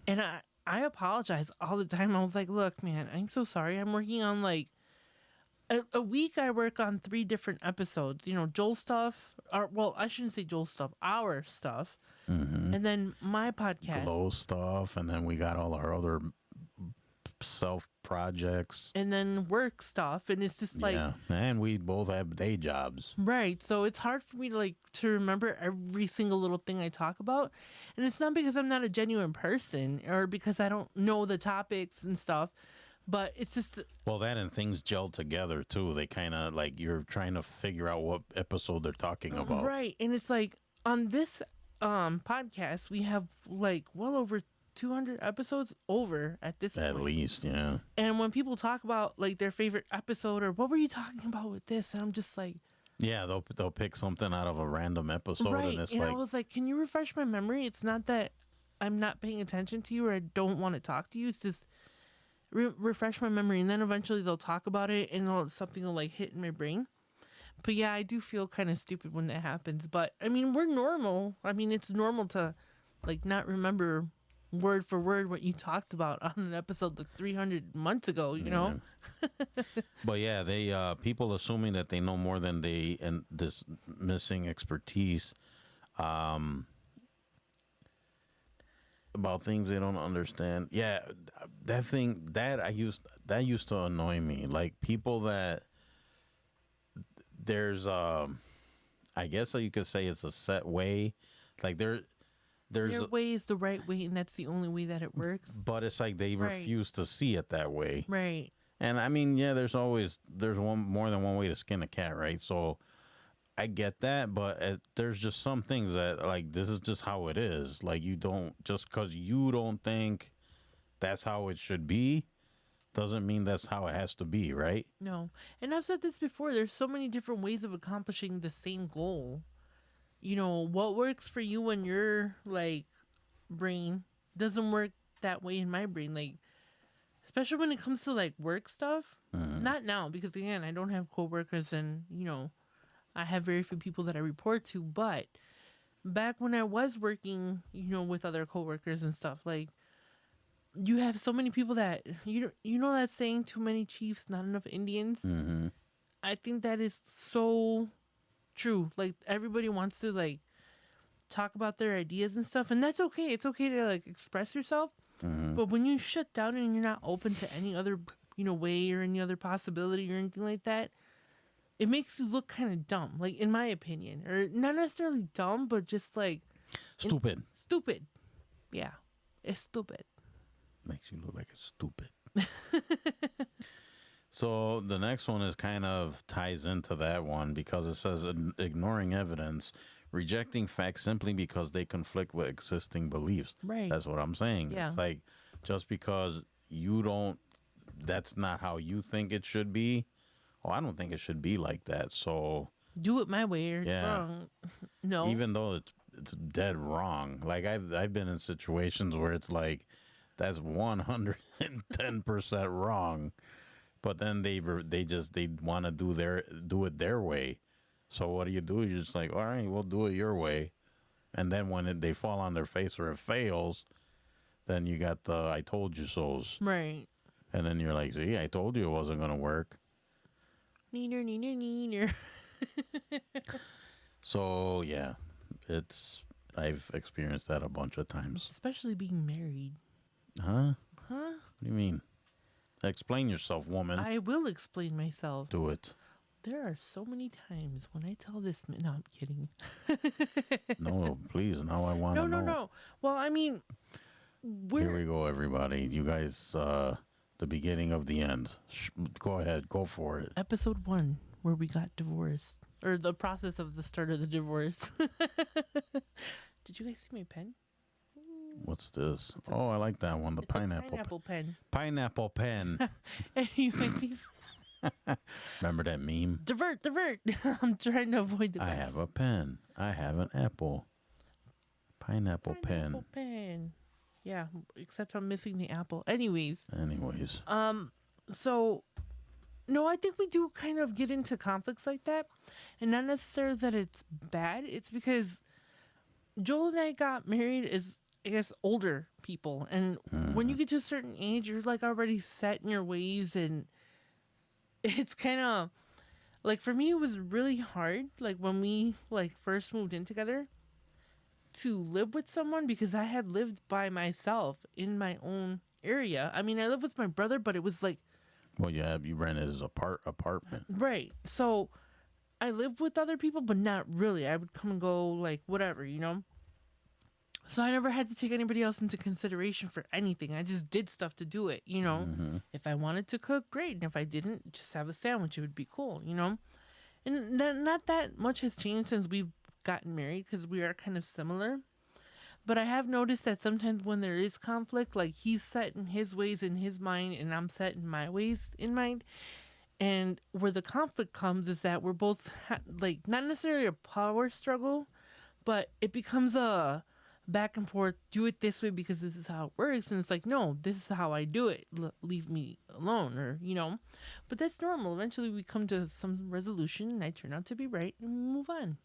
And I apologize all the time. I was like, look, man, I'm so sorry. I'm working on like a week. I work on 3 different episodes, Joel stuff, or well, I shouldn't say Joel stuff, our stuff. And then my podcast. Glow stuff. And then we got all our other self projects. And then work stuff. And it's just like. Yeah. And we both have day jobs. Right. So it's hard for me to remember every single little thing I talk about. And it's not because I'm not a genuine person or because I don't know the topics and stuff. But it's just. Well, that and things gel together, too. They kind of like you're trying to figure out what episode they're talking about. Right. And it's like on this podcast, we have like well over 200 episodes over at this point. At least, yeah. And when people talk about like their favorite episode or what were you talking about with this? And I'm just like. Yeah, they'll pick something out of a random episode. Right. And it's and like. I was like, can you refresh my memory? It's not that I'm not paying attention to you or I don't want to talk to you. It's just. Refresh my memory, and then eventually they'll talk about it, and something will like hit in my brain. But yeah, I do feel kind of stupid when that happens. But I mean, we're normal. I mean, it's normal to like not remember word for word what you talked about on an episode like 300 months ago. You know. But yeah, they people assuming that they know more than they and this missing expertise. About things they don't understand. Yeah, that used to annoy me. Like people that there's I guess you could say it's a set way. Like there's their way is the right way, and that's the only way that it works. But it's like they refuse to see it that way. Right. And I mean, yeah, there's more than one way to skin a cat, right? So I get that, but there's just some things that, like, this is just how it is. Like, you don't, just because you don't think that's how it should be, doesn't mean that's how it has to be, right? No. And I've said this before. There's so many different ways of accomplishing the same goal. What works for you in your, like, brain doesn't work that way in my brain. Like, especially when it comes to, like, work stuff. Not now, because, again, I don't have coworkers and, I have very few people that I report to, but back when I was working, with other coworkers and stuff, like, you have so many people that, that saying, too many chiefs, not enough Indians? Mm-hmm. I think that is so true. Like, everybody wants to, like, talk about their ideas and stuff, and that's okay. It's okay to, like, express yourself, but when you shut down and you're not open to any other, way or any other possibility or anything like that, it makes you look kind of dumb, like, in my opinion. Or not necessarily dumb, but just, like... Stupid. Stupid. Yeah. It's stupid. Makes you look like a stupid. So the next one is kind of ties into that one because it says ignoring evidence, rejecting facts simply because they conflict with existing beliefs. Right. That's what I'm saying. Yeah. It's like, just because that's not how you think it should be. Oh, I don't think it should be like that. So do it my way or it's wrong. No. Even though it's dead wrong. Like I've been in situations where it's like that's 110% wrong, but then they want to do it their way. So what do? You're just like, all right, we'll do it your way, and then when they fall on their face or it fails, then you got the I told you so's. Right. And then you're like, see, I told you it wasn't gonna work. Neener. So yeah, I've experienced that a bunch of times. Especially being married. Huh? What do you mean? Explain yourself, woman. I will explain myself. Do it. There are so many times when I tell this man, no, I'm kidding. No, please. Now I want to know. No. Well, I mean, Here we go, everybody. You guys, the beginning of the end. Go ahead. Go for it. episode 1 where we got divorced, or the process of the start of the divorce. Did you guys see my pen? What's this? Oh, I like that one. The pineapple pen. Pineapple pen. Anyways, Remember that meme? divert. I'm trying to avoid the I have a pen. I have an apple. Pineapple pen. pen. Yeah, except I'm missing the apple. Anyways. So no, I think we do kind of get into conflicts like that, and not necessarily that it's bad. It's because Joel and I got married as, I guess, older people, and when you get to a certain age, you're like already set in your ways, and it's kind of like, for me, it was really hard, like when we like first moved in together, to live with someone, because I had lived by myself in my own area. I mean, I lived with my brother, but it was like, well, you rented his apartment. right. So I lived with other people, but not really. I would come and go, like, whatever, you know? So I never had to take anybody else into consideration for anything. I just did stuff to do it, you know? If I wanted to cook, great. And if I didn't, just have a sandwich. It would be cool, you know? And not that much has changed since we've gotten married, because we are kind of similar. But I have noticed that sometimes when there is conflict, like he's set in his ways in his mind and I'm set in my ways in mind. And where the conflict comes is that we're both like, not necessarily a power struggle, but it becomes a back and forth, do it this way because this is how it works. And it's like, no, this is how I do it. Leave me alone, or, you know, but that's normal. Eventually we come to some resolution and I turn out to be right and we move on.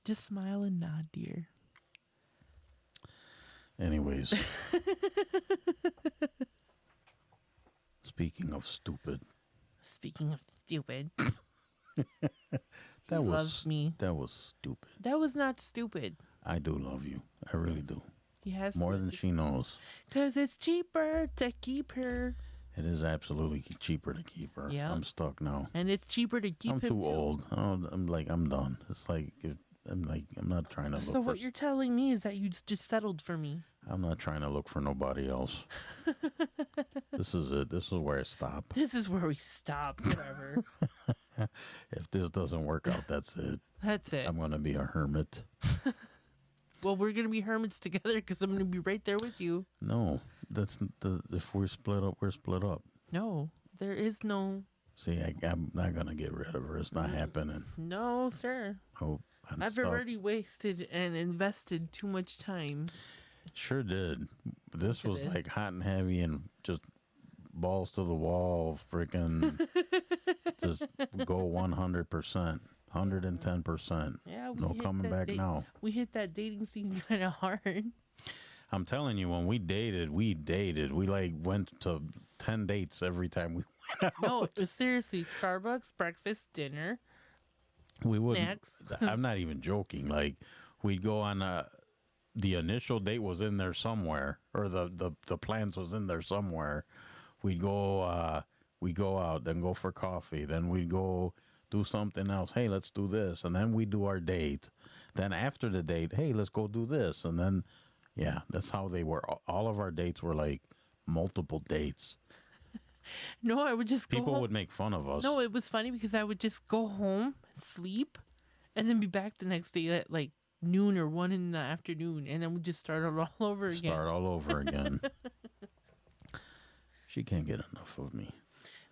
Just smile and nod, dear. Anyways. Speaking of stupid. That was me. That was stupid. That was not stupid. I do love you. I really do. He has more than she knows. 'Cause it's cheaper to keep her. It is absolutely cheaper to keep her. Yeah. I'm stuck now. And it's cheaper to keep I'm him too old. I'm done. It's like I'm not trying to look. So what you're telling me is that you just settled for me. I'm not trying to look for nobody else. This is it. This is where I stop. This is where we stop. Whatever. If this doesn't work out, that's it. That's it. I'm gonna be a hermit. Well, we're gonna be hermits together because I'm gonna be right there with you. No, if we're split up, we're split up. No, there is no. See, I'm not gonna get rid of her. It's not happening. No, sir. Oh, I've stuck. already wasted and invested too much time. Sure did. This was like hot and heavy and just balls to the wall, freaking just go 100%, 110%. Yeah, no coming back now. We hit that dating scene kind of hard. I'm telling you, when we dated. We like went to 10 dates every time we went out. No, it was seriously Starbucks, breakfast, dinner. We wouldn't. Snacks. I'm not even joking. Like we'd go on the initial date was in there somewhere, or the plans was in there somewhere. We'd go out, then go for coffee, then we'd go do something else. Hey, let's do this, and then we do our date. Then after the date, hey, let's go do this, and then yeah, that's how they were. All of our dates were like multiple dates. No, I would just go People home. would make fun of us. No, it was funny because I would just go home, sleep, and then be back the next day at like noon or 1 in the afternoon, and then we just start it all over again. Start all over again. She can't get enough of me.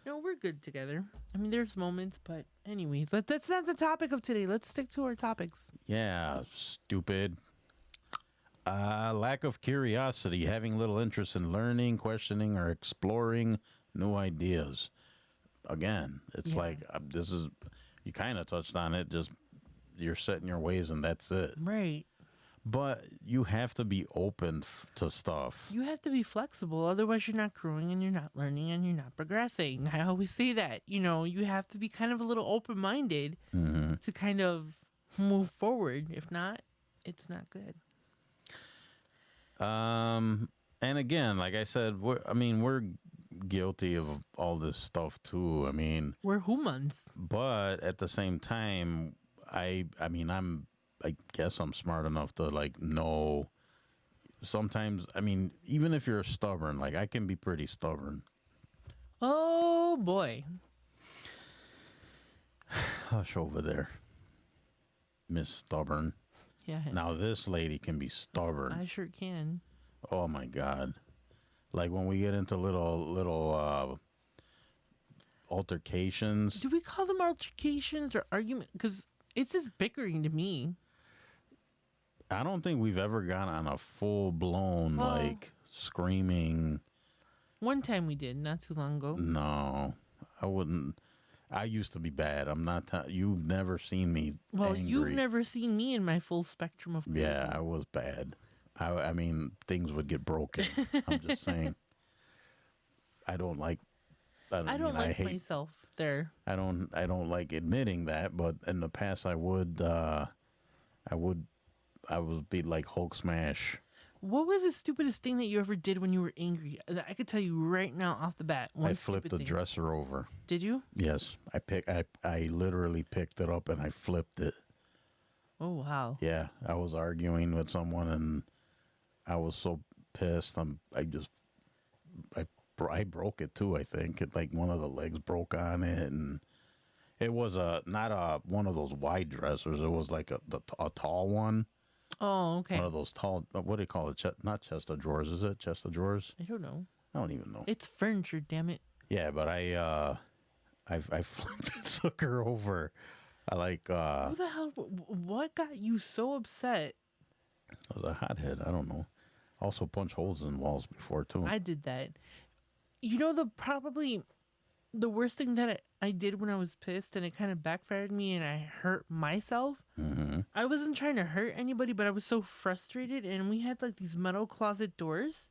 No, we're good together. I mean, there's moments, but anyways, that's not the topic of today. Let's stick to our topics. Yeah, stupid. Lack of curiosity, having little interest in learning, questioning, or exploring new ideas. Again, it's like this is, you kind of touched on it, just you're set in your ways and that's it. Right. But you have to be open to stuff. You have to be flexible. Otherwise, you're not growing and you're not learning and you're not progressing. I always say that. You know, you have to be kind of a little open-minded to kind of move forward. If not, it's not good. And again, like I said, we're guilty of all this stuff too. I mean, We're humans. but at the same time, I guess I'm smart enough to like know. Sometimes, I mean, even if you're stubborn, like I can be pretty stubborn. Oh boy. Hush over there, Miss Stubborn. Yeah. Now this lady can be stubborn. I sure can. Oh my God. Like when we get into little altercations. Do we call them altercations or argument? Because it's just bickering to me. I don't think we've ever gone on a full blown like screaming. One time we did, not too long ago. No, I wouldn't. I used to be bad. I'm not. You've never seen me. Well, angry. you've never seen me in my full spectrum of crazy. Yeah, I was bad. I mean, things would get broken. I'm just saying. I don't like. I don't like myself there. I don't like admitting that, but in the past I would be like Hulk smash. What was the stupidest thing that you ever did when you were angry? I could tell you right now off the bat. I flipped the dresser over. Did you? Yes, I literally picked it up and I flipped it. Oh wow. Yeah, I was arguing with someone and I was so pissed. I broke it too. I think like one of the legs broke on it, and it was not one of those wide dressers. It was like a tall one. Oh, okay. One of those tall. What do you call it? Not chest of drawers. Is it chest of drawers? I don't know. I don't even know. It's furniture, damn it. Yeah, but I flipped the sucker over. I like. Who the hell? What got you so upset? I was a hothead. I don't know. Also punched holes in walls before too. I did that. You know, probably the worst thing that I did when I was pissed and it kind of backfired me and I hurt myself. Mm-hmm. I wasn't trying to hurt anybody, but I was so frustrated, and we had like these metal closet doors,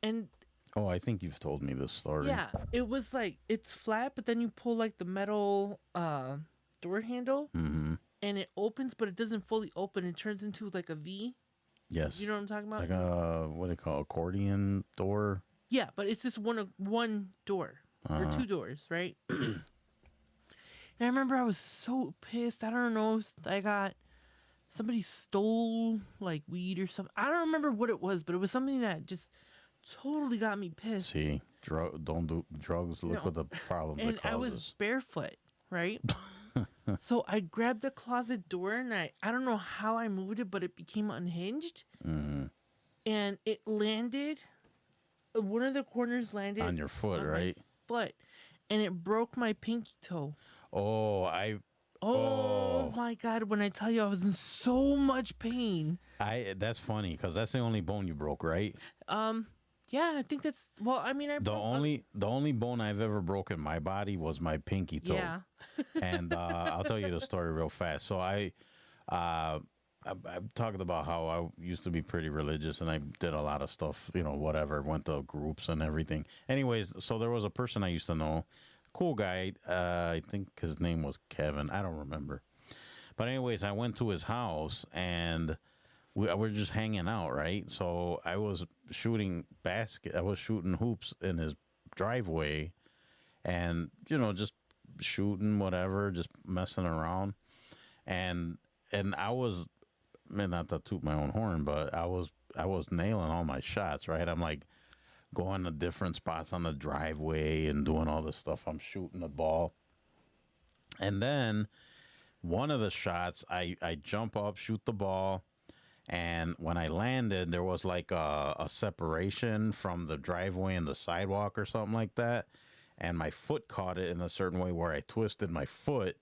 and oh, I think you've told me this story. yeah, it was like it's flat, but then you pull like the metal door handle, mm-hmm. and it opens, but it doesn't fully open. It turns into like a V. Yes. You know what I'm talking about? Like a what do you call it, accordion door? Yeah, but it's just one door or two doors, right? And I remember I was so pissed. I don't know. Somebody stole like weed or something. I don't remember what it was, but it was something that just totally got me pissed. See, don't do drugs. Look what the problem And it causes. I was barefoot, right? So I grabbed the closet door and I don't know how I moved it, but it became unhinged. Mm-hmm. And it landed, one of the corners landed on your foot, on right? My foot. And it broke my pinky toe. Oh, Oh my God, when I tell you I was in so much pain. That's funny because that's the only bone you broke, right? Yeah, I think that's, well, I mean, The only bone I've ever broken in my body was my pinky toe. Yeah. And I'll tell you the story real fast. So I'm talking about how I used to be pretty religious and I did a lot of stuff, whatever, went to groups and everything. Anyways, so there was a person I used to know, cool guy. I think his name was Kevin. I don't remember. But anyways, I went to his house and we were just hanging out, right? So I was shooting hoops in his driveway and, just shooting whatever, just messing around. And I was, not to toot my own horn, but I was nailing all my shots, right? I'm like going to different spots on the driveway and doing all this stuff. I'm shooting the ball. And then one of the shots, I jump up, shoot the ball. And when I landed, there was like a separation from the driveway and the sidewalk or something like that. And my foot caught it in a certain way where I twisted my foot.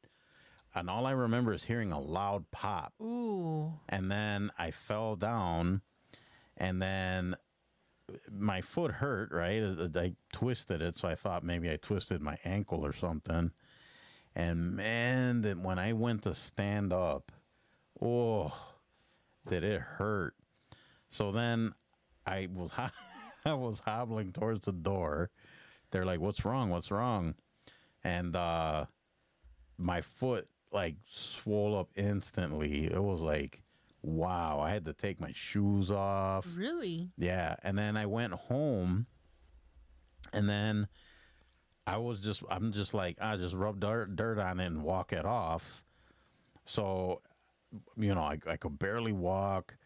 And all I remember is hearing a loud pop. Ooh. And then I fell down. And then my foot hurt, right? I twisted it. So I thought maybe I twisted my ankle or something. And man, when I went to stand up, did it hurt. So then I was hobbling towards the door. They're like, what's wrong? And my foot like swole up instantly. It was like, wow, I had to take my shoes off. Really? Yeah. And then I went home And then I'm just like, I just rub dirt on it and walk it off. So, I could barely walk.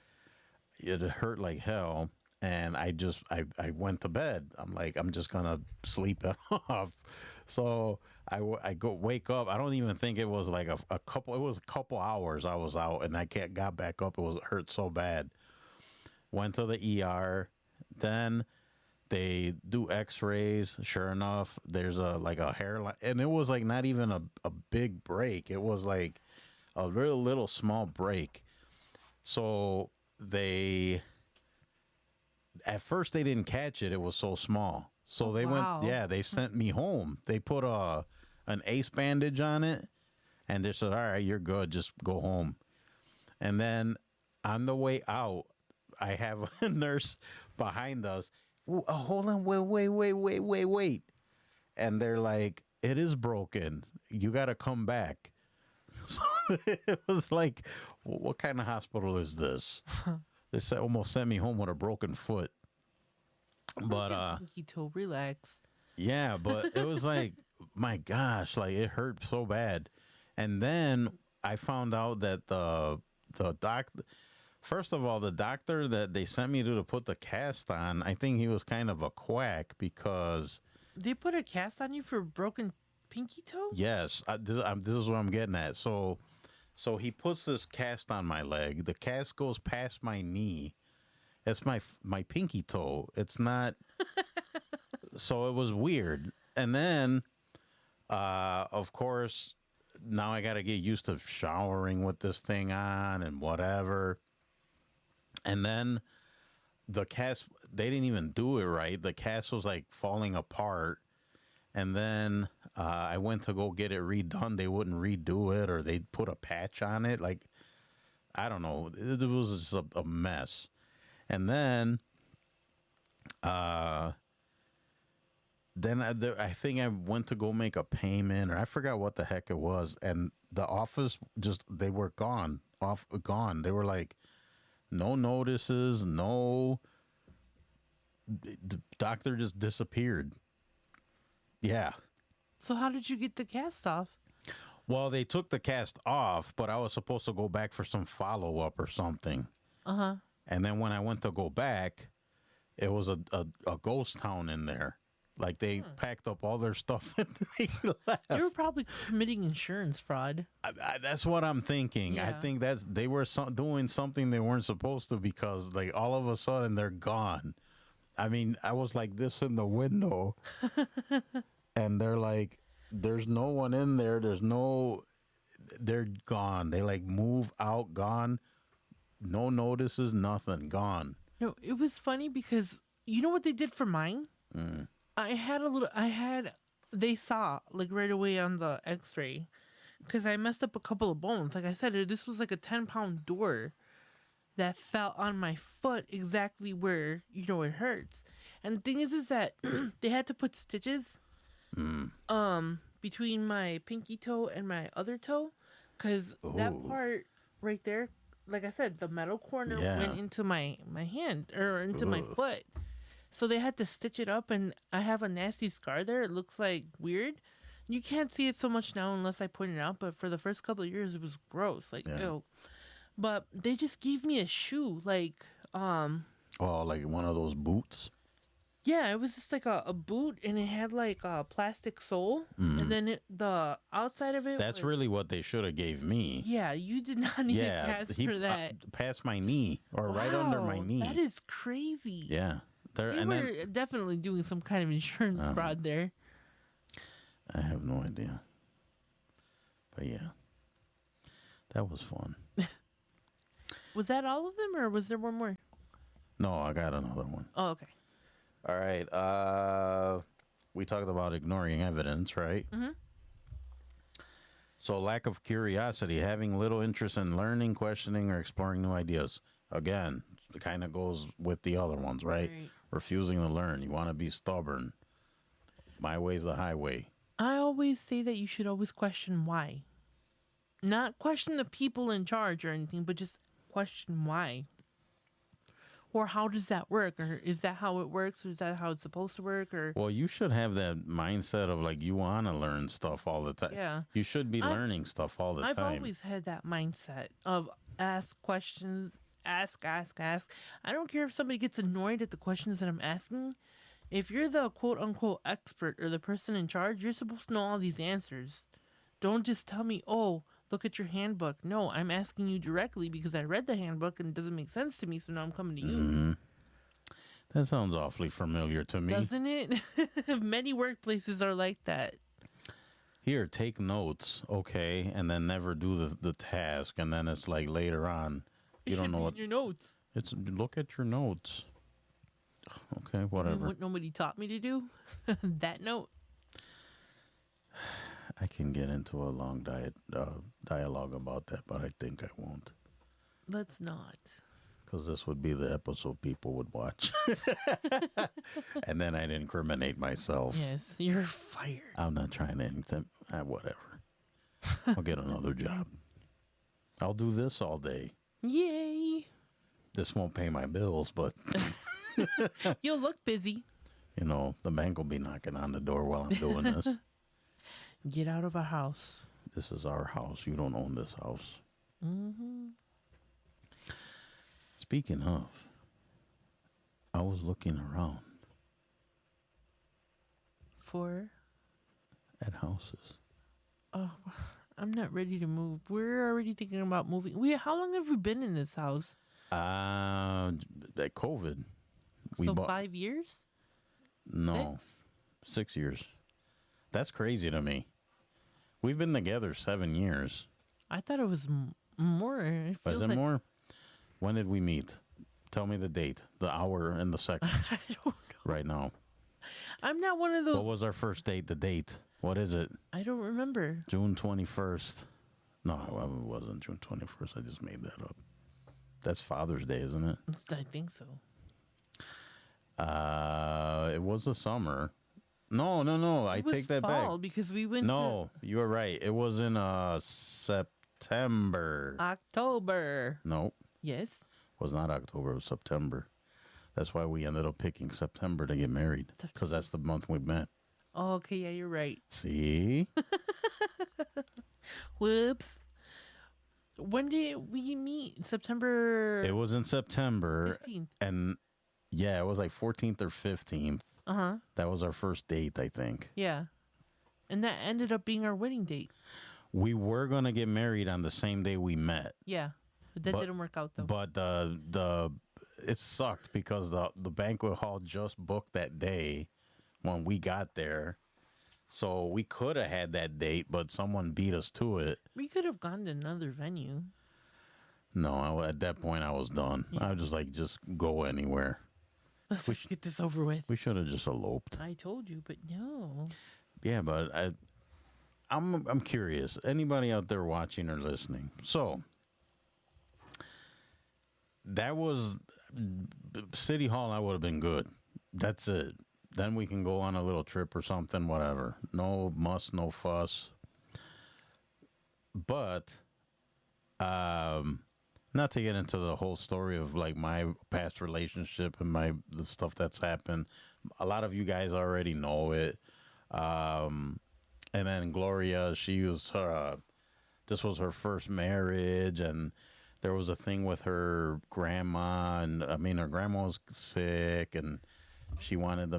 It hurt like hell. And I went to bed. I'm like, I'm just going to sleep it off. So I wake up. I don't even think it was like a couple hours I was out, and I got back up. It hurt so bad. Went to the ER. Then they do x-rays. Sure enough, there's a hairline, and it was like not even a big break. It was like a real little small break. So at first they didn't catch it. It was so small. So they sent me home. They put an ace bandage on it, and they said, all right, you're good. Just go home. And then on the way out, I have a nurse behind us. Hold on, wait. And they're like, it is broken. You got to come back. So it was like, what kind of hospital is this? They almost sent me home with a broken foot. But pinky toe, relax. Yeah, but it was like, my gosh, like it hurt so bad. And then I found out that the doctor, first of all, the doctor that they sent me to put the cast on, I think he was kind of a quack because they put a cast on you for a broken pinky toe. Yes, this is what I'm getting at. So he puts this cast on my leg. The cast goes past my knee. It's my pinky toe. It's not. So it was weird. And then, of course, now I got to get used to showering with this thing on and whatever. And then the cast, they didn't even do it right. The cast was like falling apart. And then I went to go get it redone. They wouldn't redo it, or they'd put a patch on it. Like, I don't know. It was just a mess. And then, I think I went to go make a payment, or I forgot what the heck it was. And the office they were gone. They were like, no notices, no. The doctor just disappeared. Yeah. So how did you get the cast off? Well, they took the cast off, but I was supposed to go back for some follow-up or something. Uh-huh. And then when I went to go back, it was a ghost town in there. Like, they packed up all their stuff and they left. They were probably committing insurance fraud. That's what I'm thinking. Yeah. I think they were doing something they weren't supposed to, because, like, all of a sudden they're gone. I mean, I was like this in the window, and they're like, there's no one in there. They're gone. They like move out, gone. No notices, nothing, gone. No, it was funny because you know what they did for mine? They saw like right away on the x-ray, because I messed up a couple of bones. Like I said, this was like a 10-pound door that fell on my foot exactly where, it hurts. And the thing is that they had to put stitches between my pinky toe and my other toe, because that part right there, like I said, the metal corner went into my hand, or into my foot. So they had to stitch it up, and I have a nasty scar there. It looks like weird. You can't see it so much now unless I point it out, but for the first couple of years, it was gross. Like, ew. But they just gave me a shoe, like, like one of those boots? Yeah, it was just like a boot, and it had like a plastic sole, and then the outside of it. That's really what they should have gave me. Yeah, you did not need a pass for that. Past my knee, or right under my knee. That is crazy. Yeah. They were definitely doing some kind of insurance fraud there. I have no idea. But yeah, that was fun. Was that all of them, or was there one more? No, I got another one. Oh, okay. All right. We talked about ignoring evidence, right? Mm-hmm. So lack of curiosity, having little interest in learning, questioning, or exploring new ideas. Again, it kind of goes with the other ones, right? Refusing to learn. You want to be stubborn. My way's the highway. I always say that you should always question why. Not question the people in charge or anything, but just question why. Or how does that work? Or is that how it works? Or is that how it's supposed to work? Or Well, you should have that mindset of like you want to learn stuff all the time. yeah, You should be learning stuff all the I've time. always had that mindset of ask questions, ask. I don't care if somebody gets annoyed at the questions that I'm asking. If you're the quote unquote expert or the person in charge, you're supposed to know all these answers. Don't just tell me, oh, look at your handbook. No, I'm asking you directly because I read the handbook and it doesn't make sense to me, so now I'm coming to you. Mm-hmm. That sounds awfully familiar to me. Doesn't it? Many workplaces are like that. Here, take notes, okay, and then never do the task, and then it's like later on, you don't know what your notes. it's. Look at your notes. Okay, whatever. What nobody taught me to do. That note. I can get into a long dialogue about that, but I think I won't, Let's not. because this would be the episode people would watch, and then I'd incriminate myself. Yes, you're fired. I'm not trying to. Whatever. I'll get another job. I'll do this all day. Yay. This won't pay my bills, but You'll look busy. you know the bank will be knocking on the door while I'm doing this. Get out of a house. This is our house. You don't own this house. Mm-hmm. Speaking of, I was looking around For, at houses. oh, I'm not ready to move. We're already thinking about moving. How long have we been in this house? That COVID. So 5 years? No, 6 years. That's crazy to me. We've been together 7 years. I thought it was more. It Is feels it like, more? When did we meet? Tell me the date, the hour, and the second. I don't know. Right now. I'm not one of those. What was our first date? The date. What is it? I don't remember. June 21st. No, it wasn't June 21st. I just made that up. That's Father's Day, isn't it? I think so. It was the summer. No. I It was take that fall back. because we went No, you were right. It was in September. to October. No, Yes. it was not October. It was September. That's why we ended up picking September to get married, because that's the month we met. Oh, okay, yeah, you're right. See? Whoops. When did we meet? September It was in September. 15th. And yeah, it was like 14th or 15th. Uh-huh. That was our first date, I think. Yeah. And that ended up being our wedding date. We were going to get married on the same day we met. Yeah. But that didn't work out, though. But it sucked because the banquet hall just booked that day when we got there. So we could have had that date, but someone beat us to it. We could have gone to another venue. No, at that point I was done. Yeah. I was just like, just go anywhere. Let's just get this over with. We should have just eloped. I told you, but no. Yeah, but I'm curious. Anybody out there watching or listening? So that was City Hall. I would have been good. That's it. Then we can go on a little trip or something, whatever. No muss, no fuss. But not to get into the whole story of like my past relationship and the stuff that's happened. A lot of you guys already know it. And then Gloria, this was her first marriage, and there was a thing with her grandma, and I mean her grandma was sick, and she wanted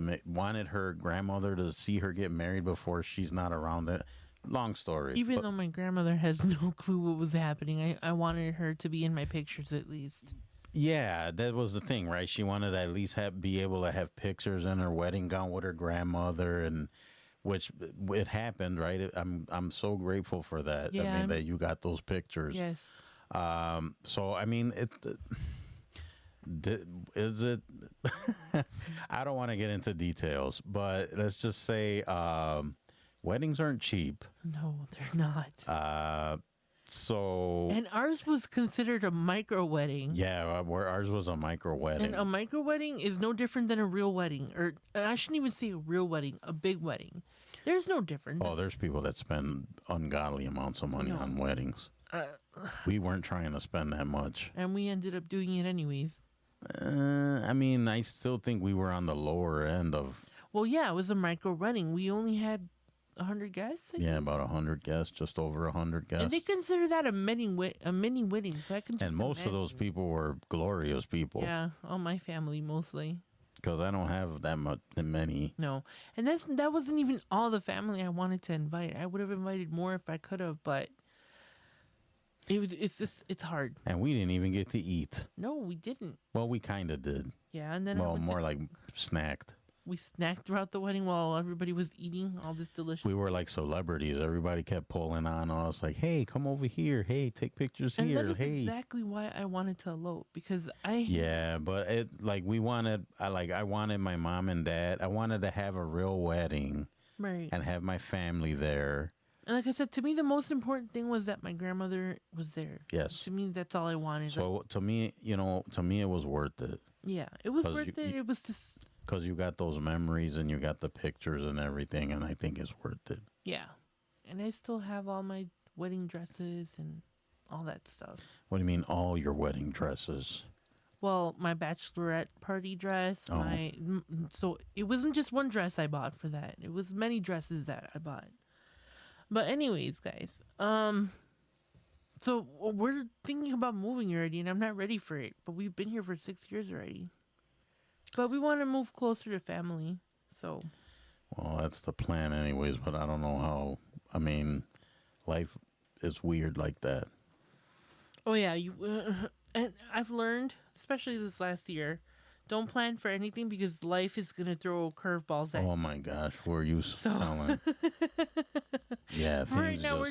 her grandmother to see her get married before she's not around. It. Long story. Even though my grandmother has no clue what was happening, I wanted her to be in my pictures at least. Yeah, that was the thing, right? She wanted to at least be able to have pictures in her wedding gown with her grandmother, and which it happened, right? I'm so grateful for that. Yeah, I mean, that you got those pictures. Yes. So I mean, is it? I don't want to get into details, but let's just say weddings aren't cheap. No, they're not. So And ours was considered a micro wedding. yeah, where ours was a micro wedding. And a micro wedding is no different than a real wedding. Or I shouldn't even say a real wedding, a big wedding. There's no difference. Oh, there's people that spend ungodly amounts of money No. on weddings. We weren't trying to spend that much. And we ended up doing it anyways. I mean, I still think we were on the lower end of. Well, yeah, it was a micro running. We only had 100 guests. Yeah, about 100 guests, just over 100 guests. And they consider that a mini wedding. So I can just and most of those people were glorious people. Yeah, all my family mostly. Because I don't have that many. No, and that wasn't even all the family I wanted to invite. I would have invited more if I could have, but it's hard. And we didn't even get to eat. No, we didn't. Well, we kind of did. Yeah, and then more like snacked. We snacked throughout the wedding while everybody was eating all this delicious. We were like celebrities. Everybody kept pulling on us, like, "Hey, come over here. Hey, take pictures here. And that is hey." exactly why I wanted to elope, because Yeah, but I wanted my mom and dad. I wanted to have a real wedding, right, and have my family there. And like I said, to me, the most important thing was that my grandmother was there. Yes. To me, that's all I wanted. So to me, it was worth it. Yeah, it was worth it. It was just because you got those memories and you got the pictures and everything, and I think it's worth it. Yeah, and I still have all my wedding dresses and all that stuff. What do you mean, all your wedding dresses? Well, my bachelorette party dress. Oh. So it wasn't just one dress I bought for that. It was many dresses that I bought. But anyways, guys, so we're thinking about moving already, and I'm not ready for it. But we've been here for 6 years already. But we want to move closer to family, so. Well, that's the plan anyways, but I don't know how. I mean, life is weird like that. Oh, yeah. And I've learned, especially this last year, don't plan for anything because life is going to throw curveballs at you. Oh, my gosh. We're used to telling. Yeah, right now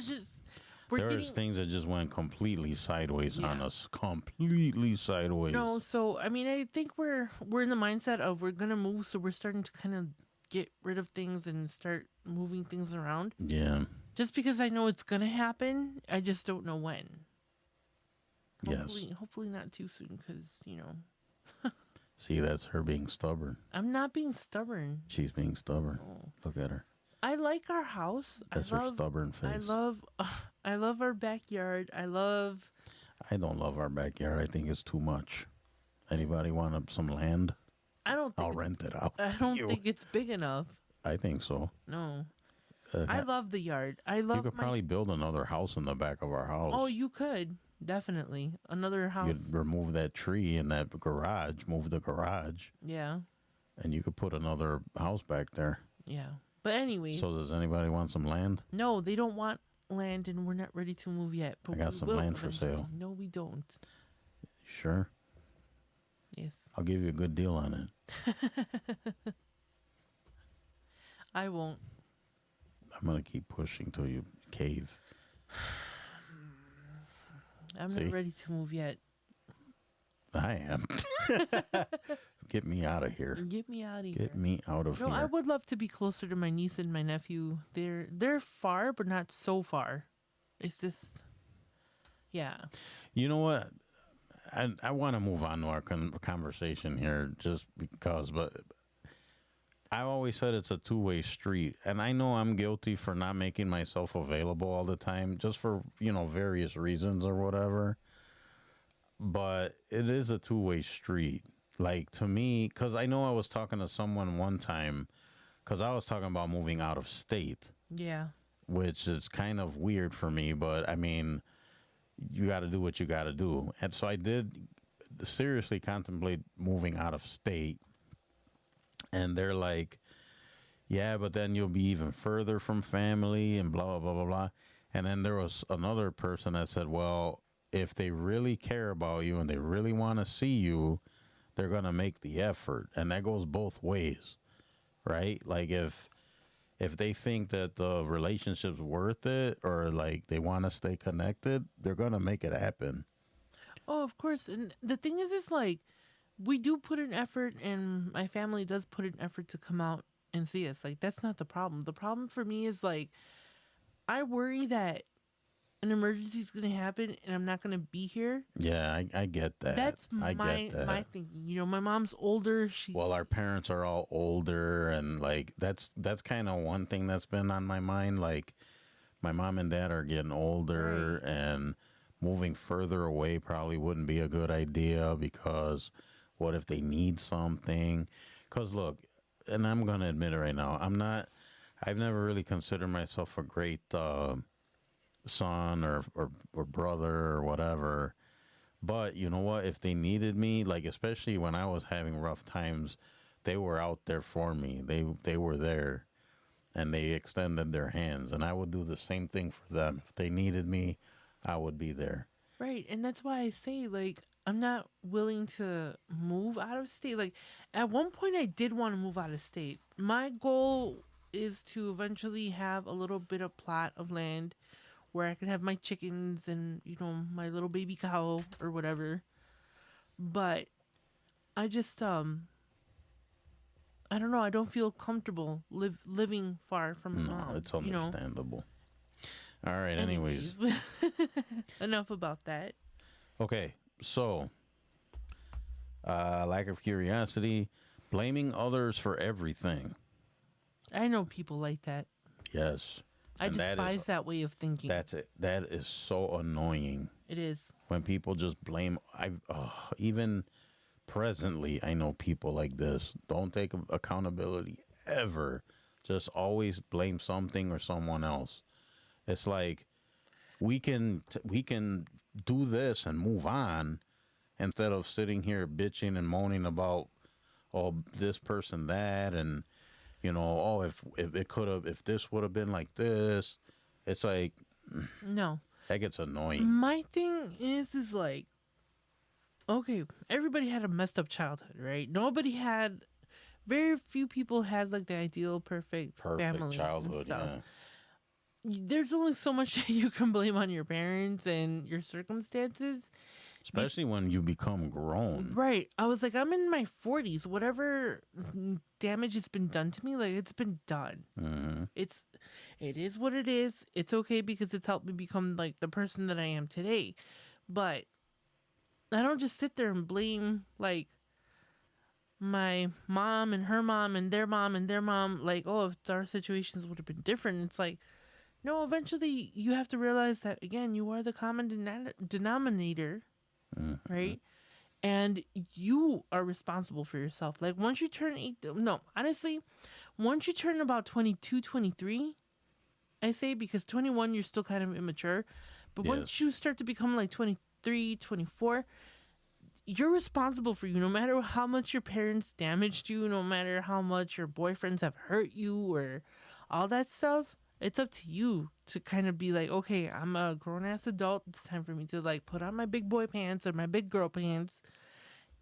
there's things that just went completely sideways on us. Completely sideways. No, so I mean, I think we're in the mindset of we're gonna move, so we're starting to kind of get rid of things and start moving things around. Yeah. Just because I know it's gonna happen, I just don't know when. Hopefully not too soon, because See, that's her being stubborn. I'm not being stubborn. She's being stubborn. No. Look at her. I like our house. That's her stubborn face. I love our backyard. I don't love our backyard. I think it's too much. Anybody want some land? I'll rent it out. I don't think it's big enough. I think so. No. I love the yard. You could probably build another house in the back of our house. Oh, you could. Definitely. Another house. You'd remove that tree in that garage, move the garage. Yeah. And you could put another house back there. Yeah. But anyway. So does anybody want some land? No, they don't want land, and we're not ready to move yet. But I got some land for sale. No, we don't. Sure? Yes. I'll give you a good deal on it. I won't. I'm going to keep pushing till you cave. I'm not ready to move yet. I am. Get me out of here. Get me out of here. Get me out of here. No, I would love to be closer to my niece and my nephew. They're far, but not so far. It's just, yeah. You know what? I want to move on to our conversation here just because, but I always said it's a two-way street. And I know I'm guilty for not making myself available all the time just for, various reasons or whatever. But it is a two-way street. Like, to me, because I know I was talking to someone one time, because I was talking about moving out of state. Yeah. Which is kind of weird for me, but I mean, you got to do what you got to do. And so I did seriously contemplate moving out of state. And they're like, yeah, but then you'll be even further from family and blah, blah, blah, blah, blah. And then there was another person that said, well, if they really care about you and they really want to see you, they're going to make the effort. And that goes both ways, right? Like if they think that the relationship's worth it or like they want to stay connected, they're going to make it happen. Oh, of course. And the thing is like, we do put an effort, and my family does put an effort to come out and see us. Like, that's not the problem. The problem for me is like, I worry that an emergency is going to happen and I'm not going to be here. Yeah, I get that. That's my thinking. My mom's older. Well, our parents are all older, and like that's kind of one thing that's been on my mind. Like, my mom and dad are getting older, right. And moving further away probably wouldn't be a good idea because What if they need something? Because look, and I'm going to admit it right now, I've never really considered myself a great son or brother or whatever. But you know what? If they needed me, like especially when I was having rough times, they were out there for me. They were there, and they extended their hands, and I would do the same thing for them. If they needed me, I would be there. Right. And that's why I say, like, I'm not willing to move out of state. Like, at one point, I did want to move out of state. My goal is to eventually have a little bit of plot of land where I can have my chickens and, my little baby cow or whatever. But I just, I don't know. I don't feel comfortable living far from No, home. it's understandable. All right, anyways. Enough about that. Okay, so lack of curiosity, blaming others for everything. I know people like that. Yes. I despise that way of thinking. That's it. That is so annoying. It is. When people just blame. Even presently, I know people like this. Don't take accountability ever. Just always blame something or someone else. It's like we can do this and move on instead of sitting here bitching and moaning about this person that and if this would have been like this. It's like no, that gets annoying. My thing is like, okay, everybody had a messed up childhood, right? Very few people had like the ideal perfect family childhood. Yeah. There's only so much that you can blame on your parents and your circumstances. Especially when you become grown. Right. I was like, I'm in my 40s. Whatever damage has been done to me, like, it's been done. Mm-hmm. It is what it is. It's okay because it's helped me become, like, the person that I am today. But I don't just sit there and blame, like, my mom and her mom and their mom and their mom. Like, oh, if our situations would have been different. It's like, no, eventually you have to realize that, again, you are the common denominator. Mm-hmm. Right? And you are responsible for yourself. Like, once you turn once you turn about 22, 23, I say, because 21, you're still kind of immature. But Yes. Once you start to become like 23, 24, you're responsible for you. No matter how much your parents damaged you, no matter how much your boyfriends have hurt you or all that stuff, it's up to you to kind of be like, okay, I'm a grown-ass adult. It's time for me to, like, put on my big boy pants or my big girl pants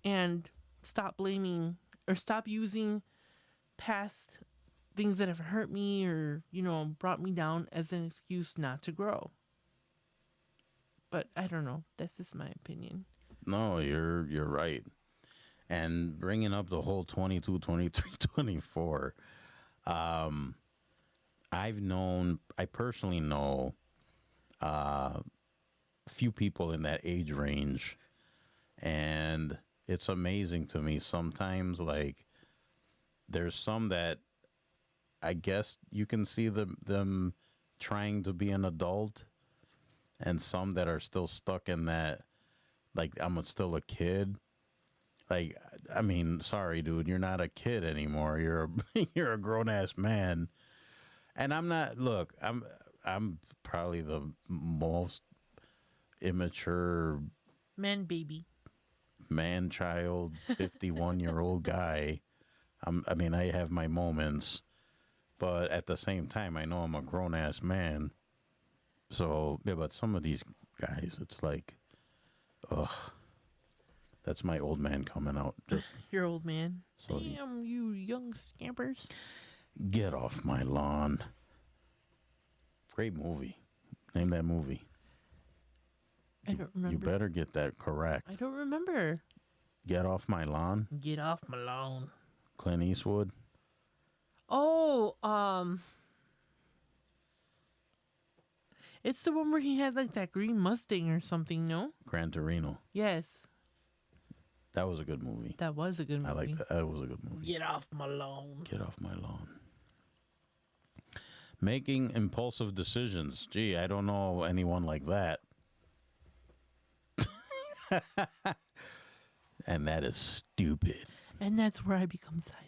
and stop blaming or stop using past things that have hurt me or, brought me down as an excuse not to grow. But I don't know. That's just my opinion. No, you're right. And bringing up the whole 22, 23, 24, I personally know few people in that age range, and it's amazing to me sometimes. Like, there's some that I guess you can see them trying to be an adult, and some that are still stuck in that, like, I'm still a kid. Like, I mean, sorry, dude, you're not a kid anymore. You're a grown ass man. And I'm not. Look, I'm probably the most immature man child, 51-year-old guy. I have my moments, but at the same time, I know I'm a grown ass man. So yeah, but some of these guys, it's like, ugh, that's my old man coming out. Just your old man. So damn, you young scampers. Get off my lawn. Great movie. Name that movie. I don't remember. You better get that correct. I don't remember. Get Off My Lawn. Get off my lawn. Clint Eastwood. Oh, it's the one where he had like that green Mustang or something, no? Gran Torino. Yes. That was a good movie. That was a good movie. I like that. That was a good movie. Get off my lawn. Get off my lawn. Making impulsive decisions. Gee, I don't know anyone like that. And that is stupid. And that's where I become silent.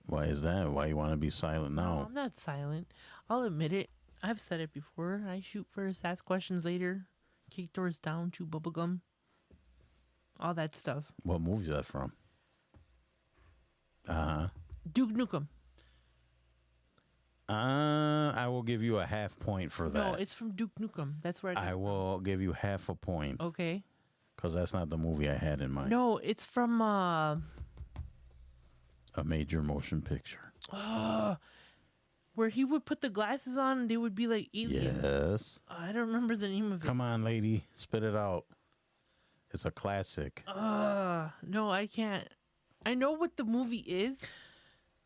Why is that? Why you want to be silent No, now? I'm not silent. I'll admit it. I've said it before. I shoot first, ask questions later, kick doors down, chew bubblegum. All that stuff. What movie is that from? Duke Nukem. I will give you a half point for that. No, it's from Duke Nukem. That's where I will give you half a point. Okay. Because that's not the movie I had in mind. No, it's from A major motion picture. where he would put the glasses on and they would be like aliens. Yes. I don't remember the name of it. Come on, lady. Spit it out. It's a classic. No, I can't. I know what the movie is.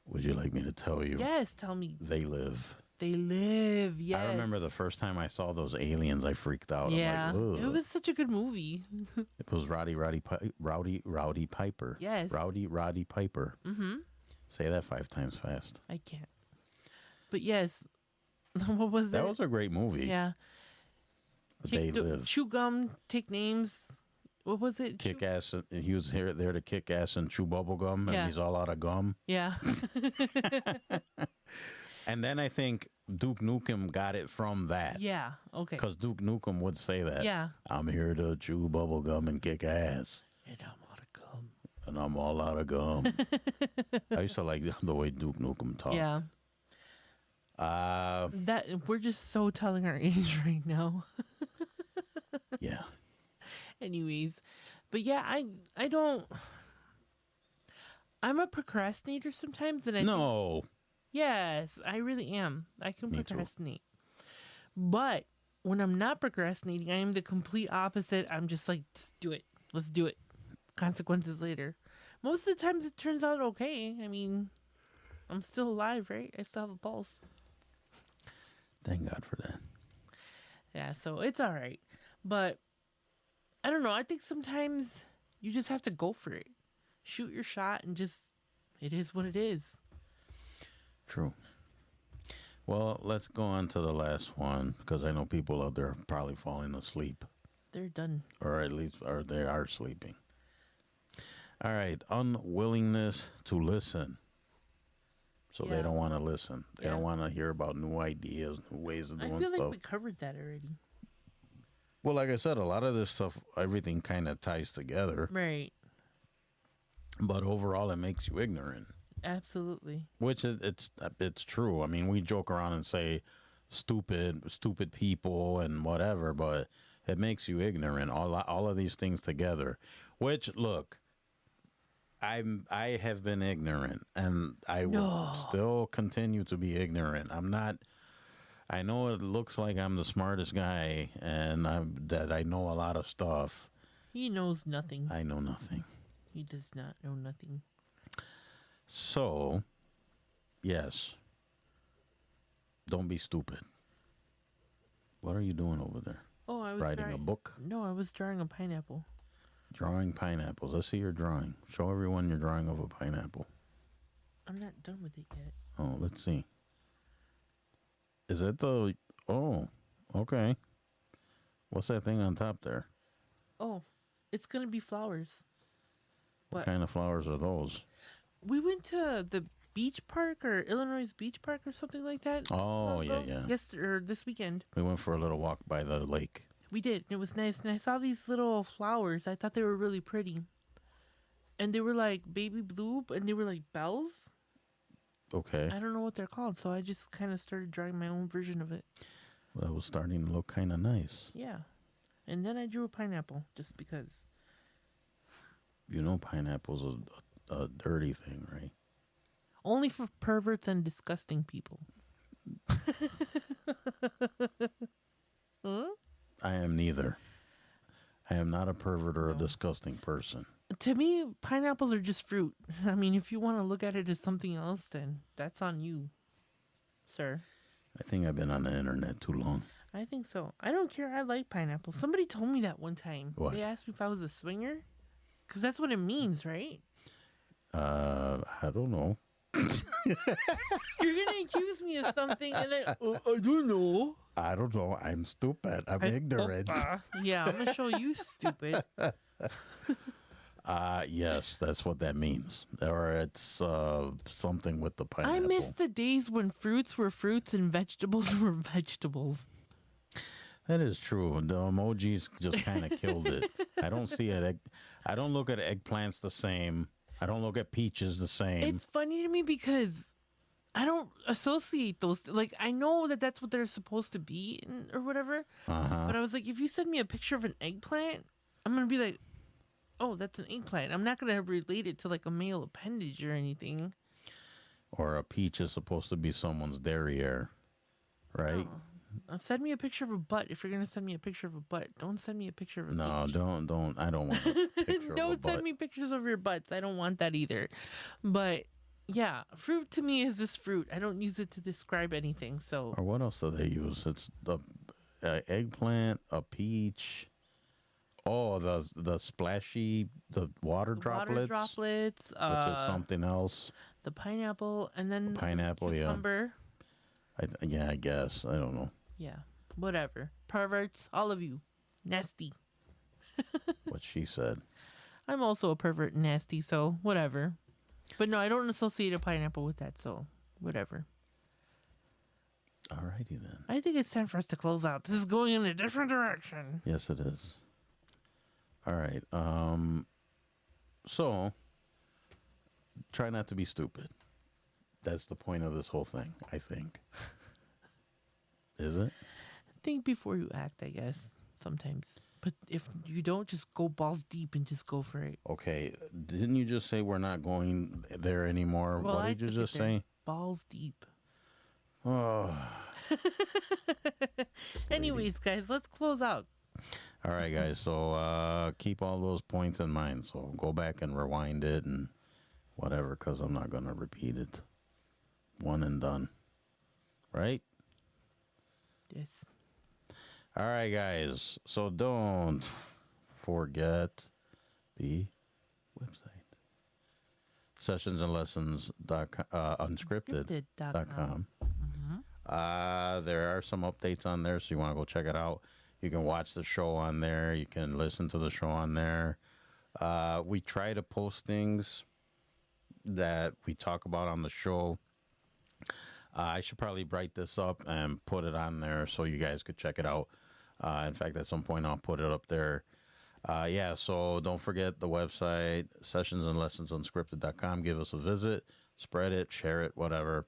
Would you like me to tell you? Yes, tell me. They Live. They Live, yes. I remember the first time I saw those aliens, I freaked out. Yeah, I'm like, it was such a good movie. It was Rowdy Piper. Yes. Roddy Piper. Mm-hmm. Say that 5 times fast. I can't. But yes, what was that? That was a great movie. Yeah. They Live. Chew gum, take names. What was it? Kick ass. He was there to kick ass and chew bubble gum, and Yeah. he's all out of gum. Yeah. And then I think Duke Nukem got it from that. Yeah. Okay. Because Duke Nukem would say that. Yeah. I'm here to chew bubble gum and kick ass. And I'm out of gum. And I'm all out of gum. I used to like the way Duke Nukem talked. Yeah. That we're just so telling our age right now. Yeah. Anyways, but yeah, I don't. I'm a procrastinator sometimes, and I think, No. yes, I really am. I can Me too. procrastinate, but when I'm not procrastinating, I am the complete opposite. I'm just like, just do it. Let's do it. Consequences later. Most of the times, it turns out okay. I mean, I'm still alive, right? I still have a pulse. Thank God for that. Yeah, so it's all right. But I don't know. I think sometimes you just have to go for it. Shoot your shot and just, it is what it is. True. Well, let's go on to the last one because I know people out there are probably falling asleep, They're done. or at least or they are sleeping. All right, unwillingness to listen. So Yeah. they don't want to listen. They Yeah. don't want to hear about new ideas, new ways of I doing feel like stuff. we covered that already. Well, like I said, a lot of this stuff, everything kind of ties together. Right. But overall, it makes you ignorant. Absolutely. Which it's true. I mean, we joke around and say stupid people and whatever, but it makes you ignorant. All of these things together. Which, look, I have been ignorant, and I will still continue to be ignorant. I'm not. I know it looks like I'm the smartest guy, and that I know a lot of stuff. He knows nothing. I know nothing. He does not know nothing. So, yes. Don't be stupid. What are you doing over there? Oh, I was Writing a book? No, I was drawing a pineapple. Drawing pineapples. Let's see your drawing. Show everyone your drawing of a pineapple. I'm not done with it yet. Oh, let's see. Is it the... Oh, okay. What's that thing on top there? Oh, it's going to be flowers. What kind of flowers are those? We went to the beach park or Illinois Beach Park or something like that. Oh, yeah. This weekend. We went for a little walk by the lake. We did. It was nice. And I saw these little flowers. I thought they were really pretty. And they were like baby blue, and they were like bells. Okay. I don't know what they're called, so I just kind of started drawing my own version of it. Well, that was starting to look kind of nice. Yeah. And then I drew a pineapple just because. You know pineapple's a dirty thing, right? Only for perverts and disgusting people. Huh? I am neither. I am not a pervert or a disgusting person. To me, pineapples are just fruit. I mean, if you want to look at it as something else, then that's on you, sir. I think I've been on the internet too long. I think so. I don't care. I like pineapples. Somebody told me that one time. What? They asked me if I was a swinger. Because that's what it means, right? I don't know. You're going to accuse me of something and then, I don't know. I don't know. I'm stupid. I'm ignorant. Yeah, I'm going to show you stupid. Yes, that's what that means. Or it's something with the pineapple. I miss the days when fruits were fruits and vegetables were vegetables. That is true. The emojis just kind of killed it. I don't see it. I don't look at eggplants the same. I don't look at peaches the same. It's funny to me because I don't associate those. Like, I know that that's what they're supposed to be or whatever. But I was like, if you send me a picture of an eggplant, I'm going to be like, oh, that's an eggplant. I'm not going to relate it to like a male appendage or anything. Or a peach is supposed to be someone's derriere, right? Oh. Send me a picture of a butt. If you're gonna send me a picture of a butt, don't send me a picture of a No, peach. don't. I don't want a picture of a Don't butt. send me pictures of your butts. I don't want that either. But yeah, fruit to me is this fruit. I don't use it to describe anything. So Or what else do they use? It's the eggplant, a peach. Oh, the splashy, the water droplets. water droplets, which is something else. the pineapple, and then Pineapple, the cucumber. Yeah, I guess. I don't know. Yeah, whatever. Perverts, all of you, nasty. What she said. I'm also a pervert, and nasty. So whatever. But no, I don't associate a pineapple with that. So whatever. Alrighty then. I think it's time for us to close out. This is going in a different direction. Yes, it is. All right. So try not to be stupid. That's the point of this whole thing, I think. Is it? Think before you act, I guess, sometimes. But if you don't, just go balls deep and just go for it. Okay. Didn't you just say we're not going there anymore? Well, What I did you took it just there. say? Balls deep. Oh. Anyways, guys, let's close out. All right, guys. So keep all those points in mind. So go back and rewind it and whatever, because I'm not going to repeat it. One and done. Right? Yes. All right, guys. So don't forget the website. Sessionsandlessons.unscripted.com. There are some updates on there, so you want to go check it out. You can watch the show on there. You can listen to the show on there. We try to post things that we talk about on the show. I should probably write this up and put it on there so you guys could check it out. In fact, at some point, I'll put it up there. Yeah, so don't forget the website, sessionsandlessonsunscripted.com. Give us a visit, spread it, share it, whatever.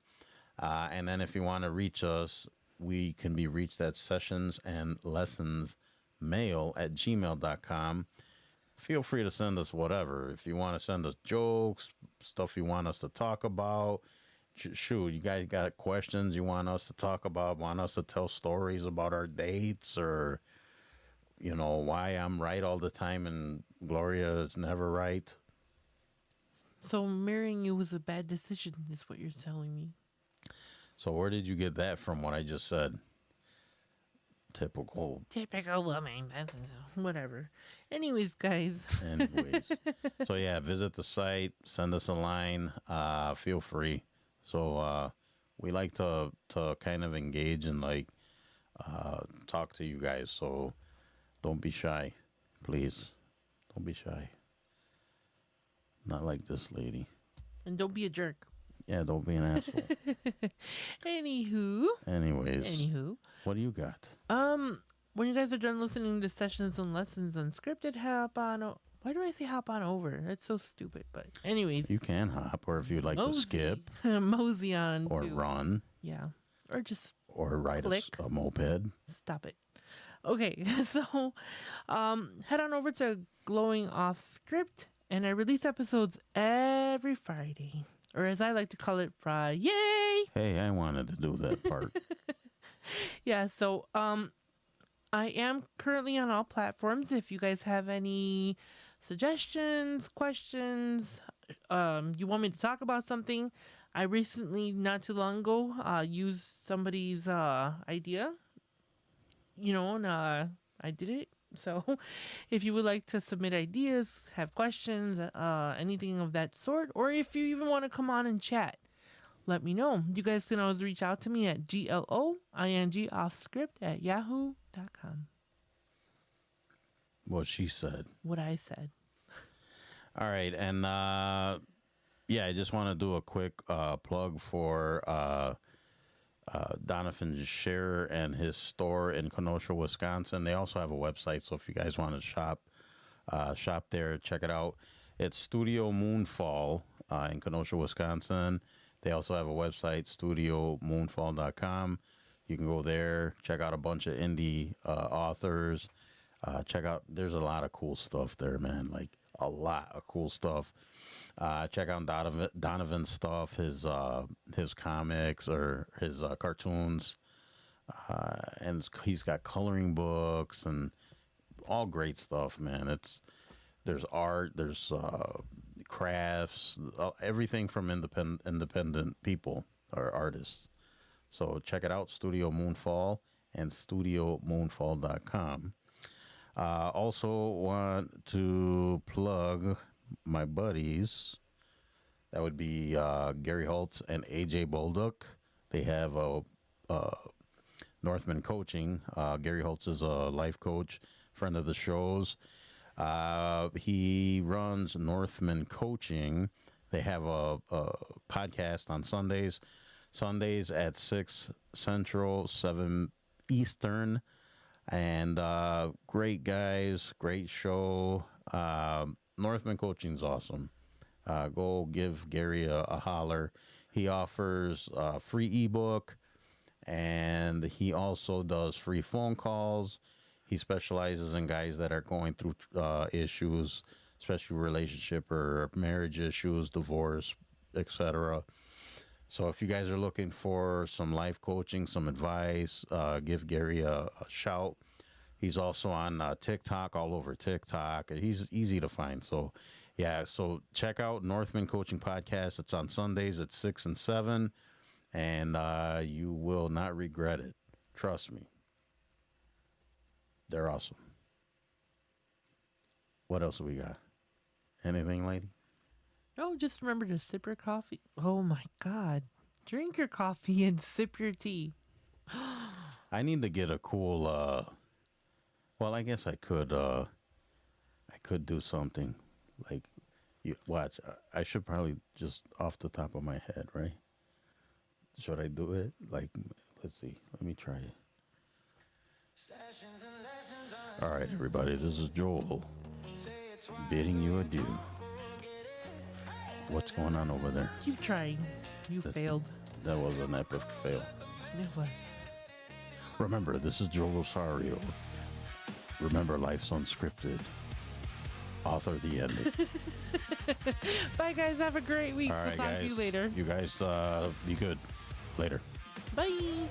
And then if you want to reach us, we can be reached at sessionsandlessonsmail@gmail.com. Feel free to send us whatever. If you want to send us jokes, stuff you want us to talk about, shoot, you guys got questions you want us to talk about, want us to tell stories about our dates, or, you know, why I'm right all the time and Gloria is never right. So marrying you was a bad decision, is what you're telling me. So where did you get that from, what I just said? Typical. Typical woman. Whatever. Anyways, guys. Anyways. So, yeah, visit the site. Send us a line. Feel free. So, we like to kind of engage and, like, talk to you guys. So, don't be shy. Please. Don't be shy. Not like this lady. And don't be a jerk. Yeah, don't be an asshole. Anywho. What do you got? When you guys are done listening to Sessions and Lessons Unscripted, hop on. Why do I say hop on over? That's so stupid. But anyways, You can hop, or if you'd like to skip mosey on, or to, run yeah, or just or ride click. a moped. Stop it. Okay, so head on over to Glowing Off Script, and I release episodes every Friday, or as I like to call it, Friday. Hey, I wanted to do that part. Yeah, so I am currently on all platforms. If you guys have any suggestions, questions, you want me to talk about something, I recently, not too long ago, used somebody's idea, and I did it. So if you would like to submit ideas, have questions, anything of that sort, or if you even want to come on and chat, let me know. You guys can always reach out to me at gloingoffscript@yahoo.com. What she said. What I said. All right, and yeah, I just want to do a quick plug for Donovan Scherer and his store in Kenosha, Wisconsin. They also have a website, so if you guys want to shop there, check it out. It's Studio Moonfall in Kenosha, Wisconsin. They also have a website, studiomoonfall.com. You can go there, check out a bunch of indie authors. Check out, there's a lot of cool stuff there, man. Like a lot of cool stuff. Check out Donovan's stuff, his comics or his cartoons, and he's got coloring books and all great stuff, man. There's art, there's crafts, everything from independent people or artists. So check it out, Studio Moonfall and studiomoonfall.com. Also want to plug my buddies. That would be Gary Holtz and AJ Bolduc. They have a Northman Coaching. Gary Holtz is a life coach, friend of the shows. He runs Northman Coaching. They have a podcast on Sundays at 6 Central, 7 Eastern. And great guys, great show. Northman Coaching's awesome. Go give Gary a holler. He offers a free ebook, and he also does free phone calls. He specializes in guys that are going through issues, especially relationship or marriage issues, divorce, etc. So if you guys are looking for some life coaching, some advice, give Gary a shout. He's also on TikTok, all over TikTok. He's easy to find. So, yeah, so check out Northman Coaching Podcast. It's on Sundays at 6 and 7, and you will not regret it. Trust me. They're awesome. What else do we got? Anything, lady? No, just remember to sip your coffee. Oh my God. Drink your coffee and sip your tea. I need to get a cool, well, I guess I could do something. Like, you watch, I should probably just off the top of my head, right? Should I do it? Like, let's see. Let me try it. All right, everybody, this is Joel bidding you adieu. What's going on over there? Keep trying. You failed. That was an epic fail. It was. Remember, this is Joe Rosario. Remember, life's unscripted. Author the ending. Bye, guys. Have a great week. All right, we'll talk guys. to you later. You guys be good. Later. Bye.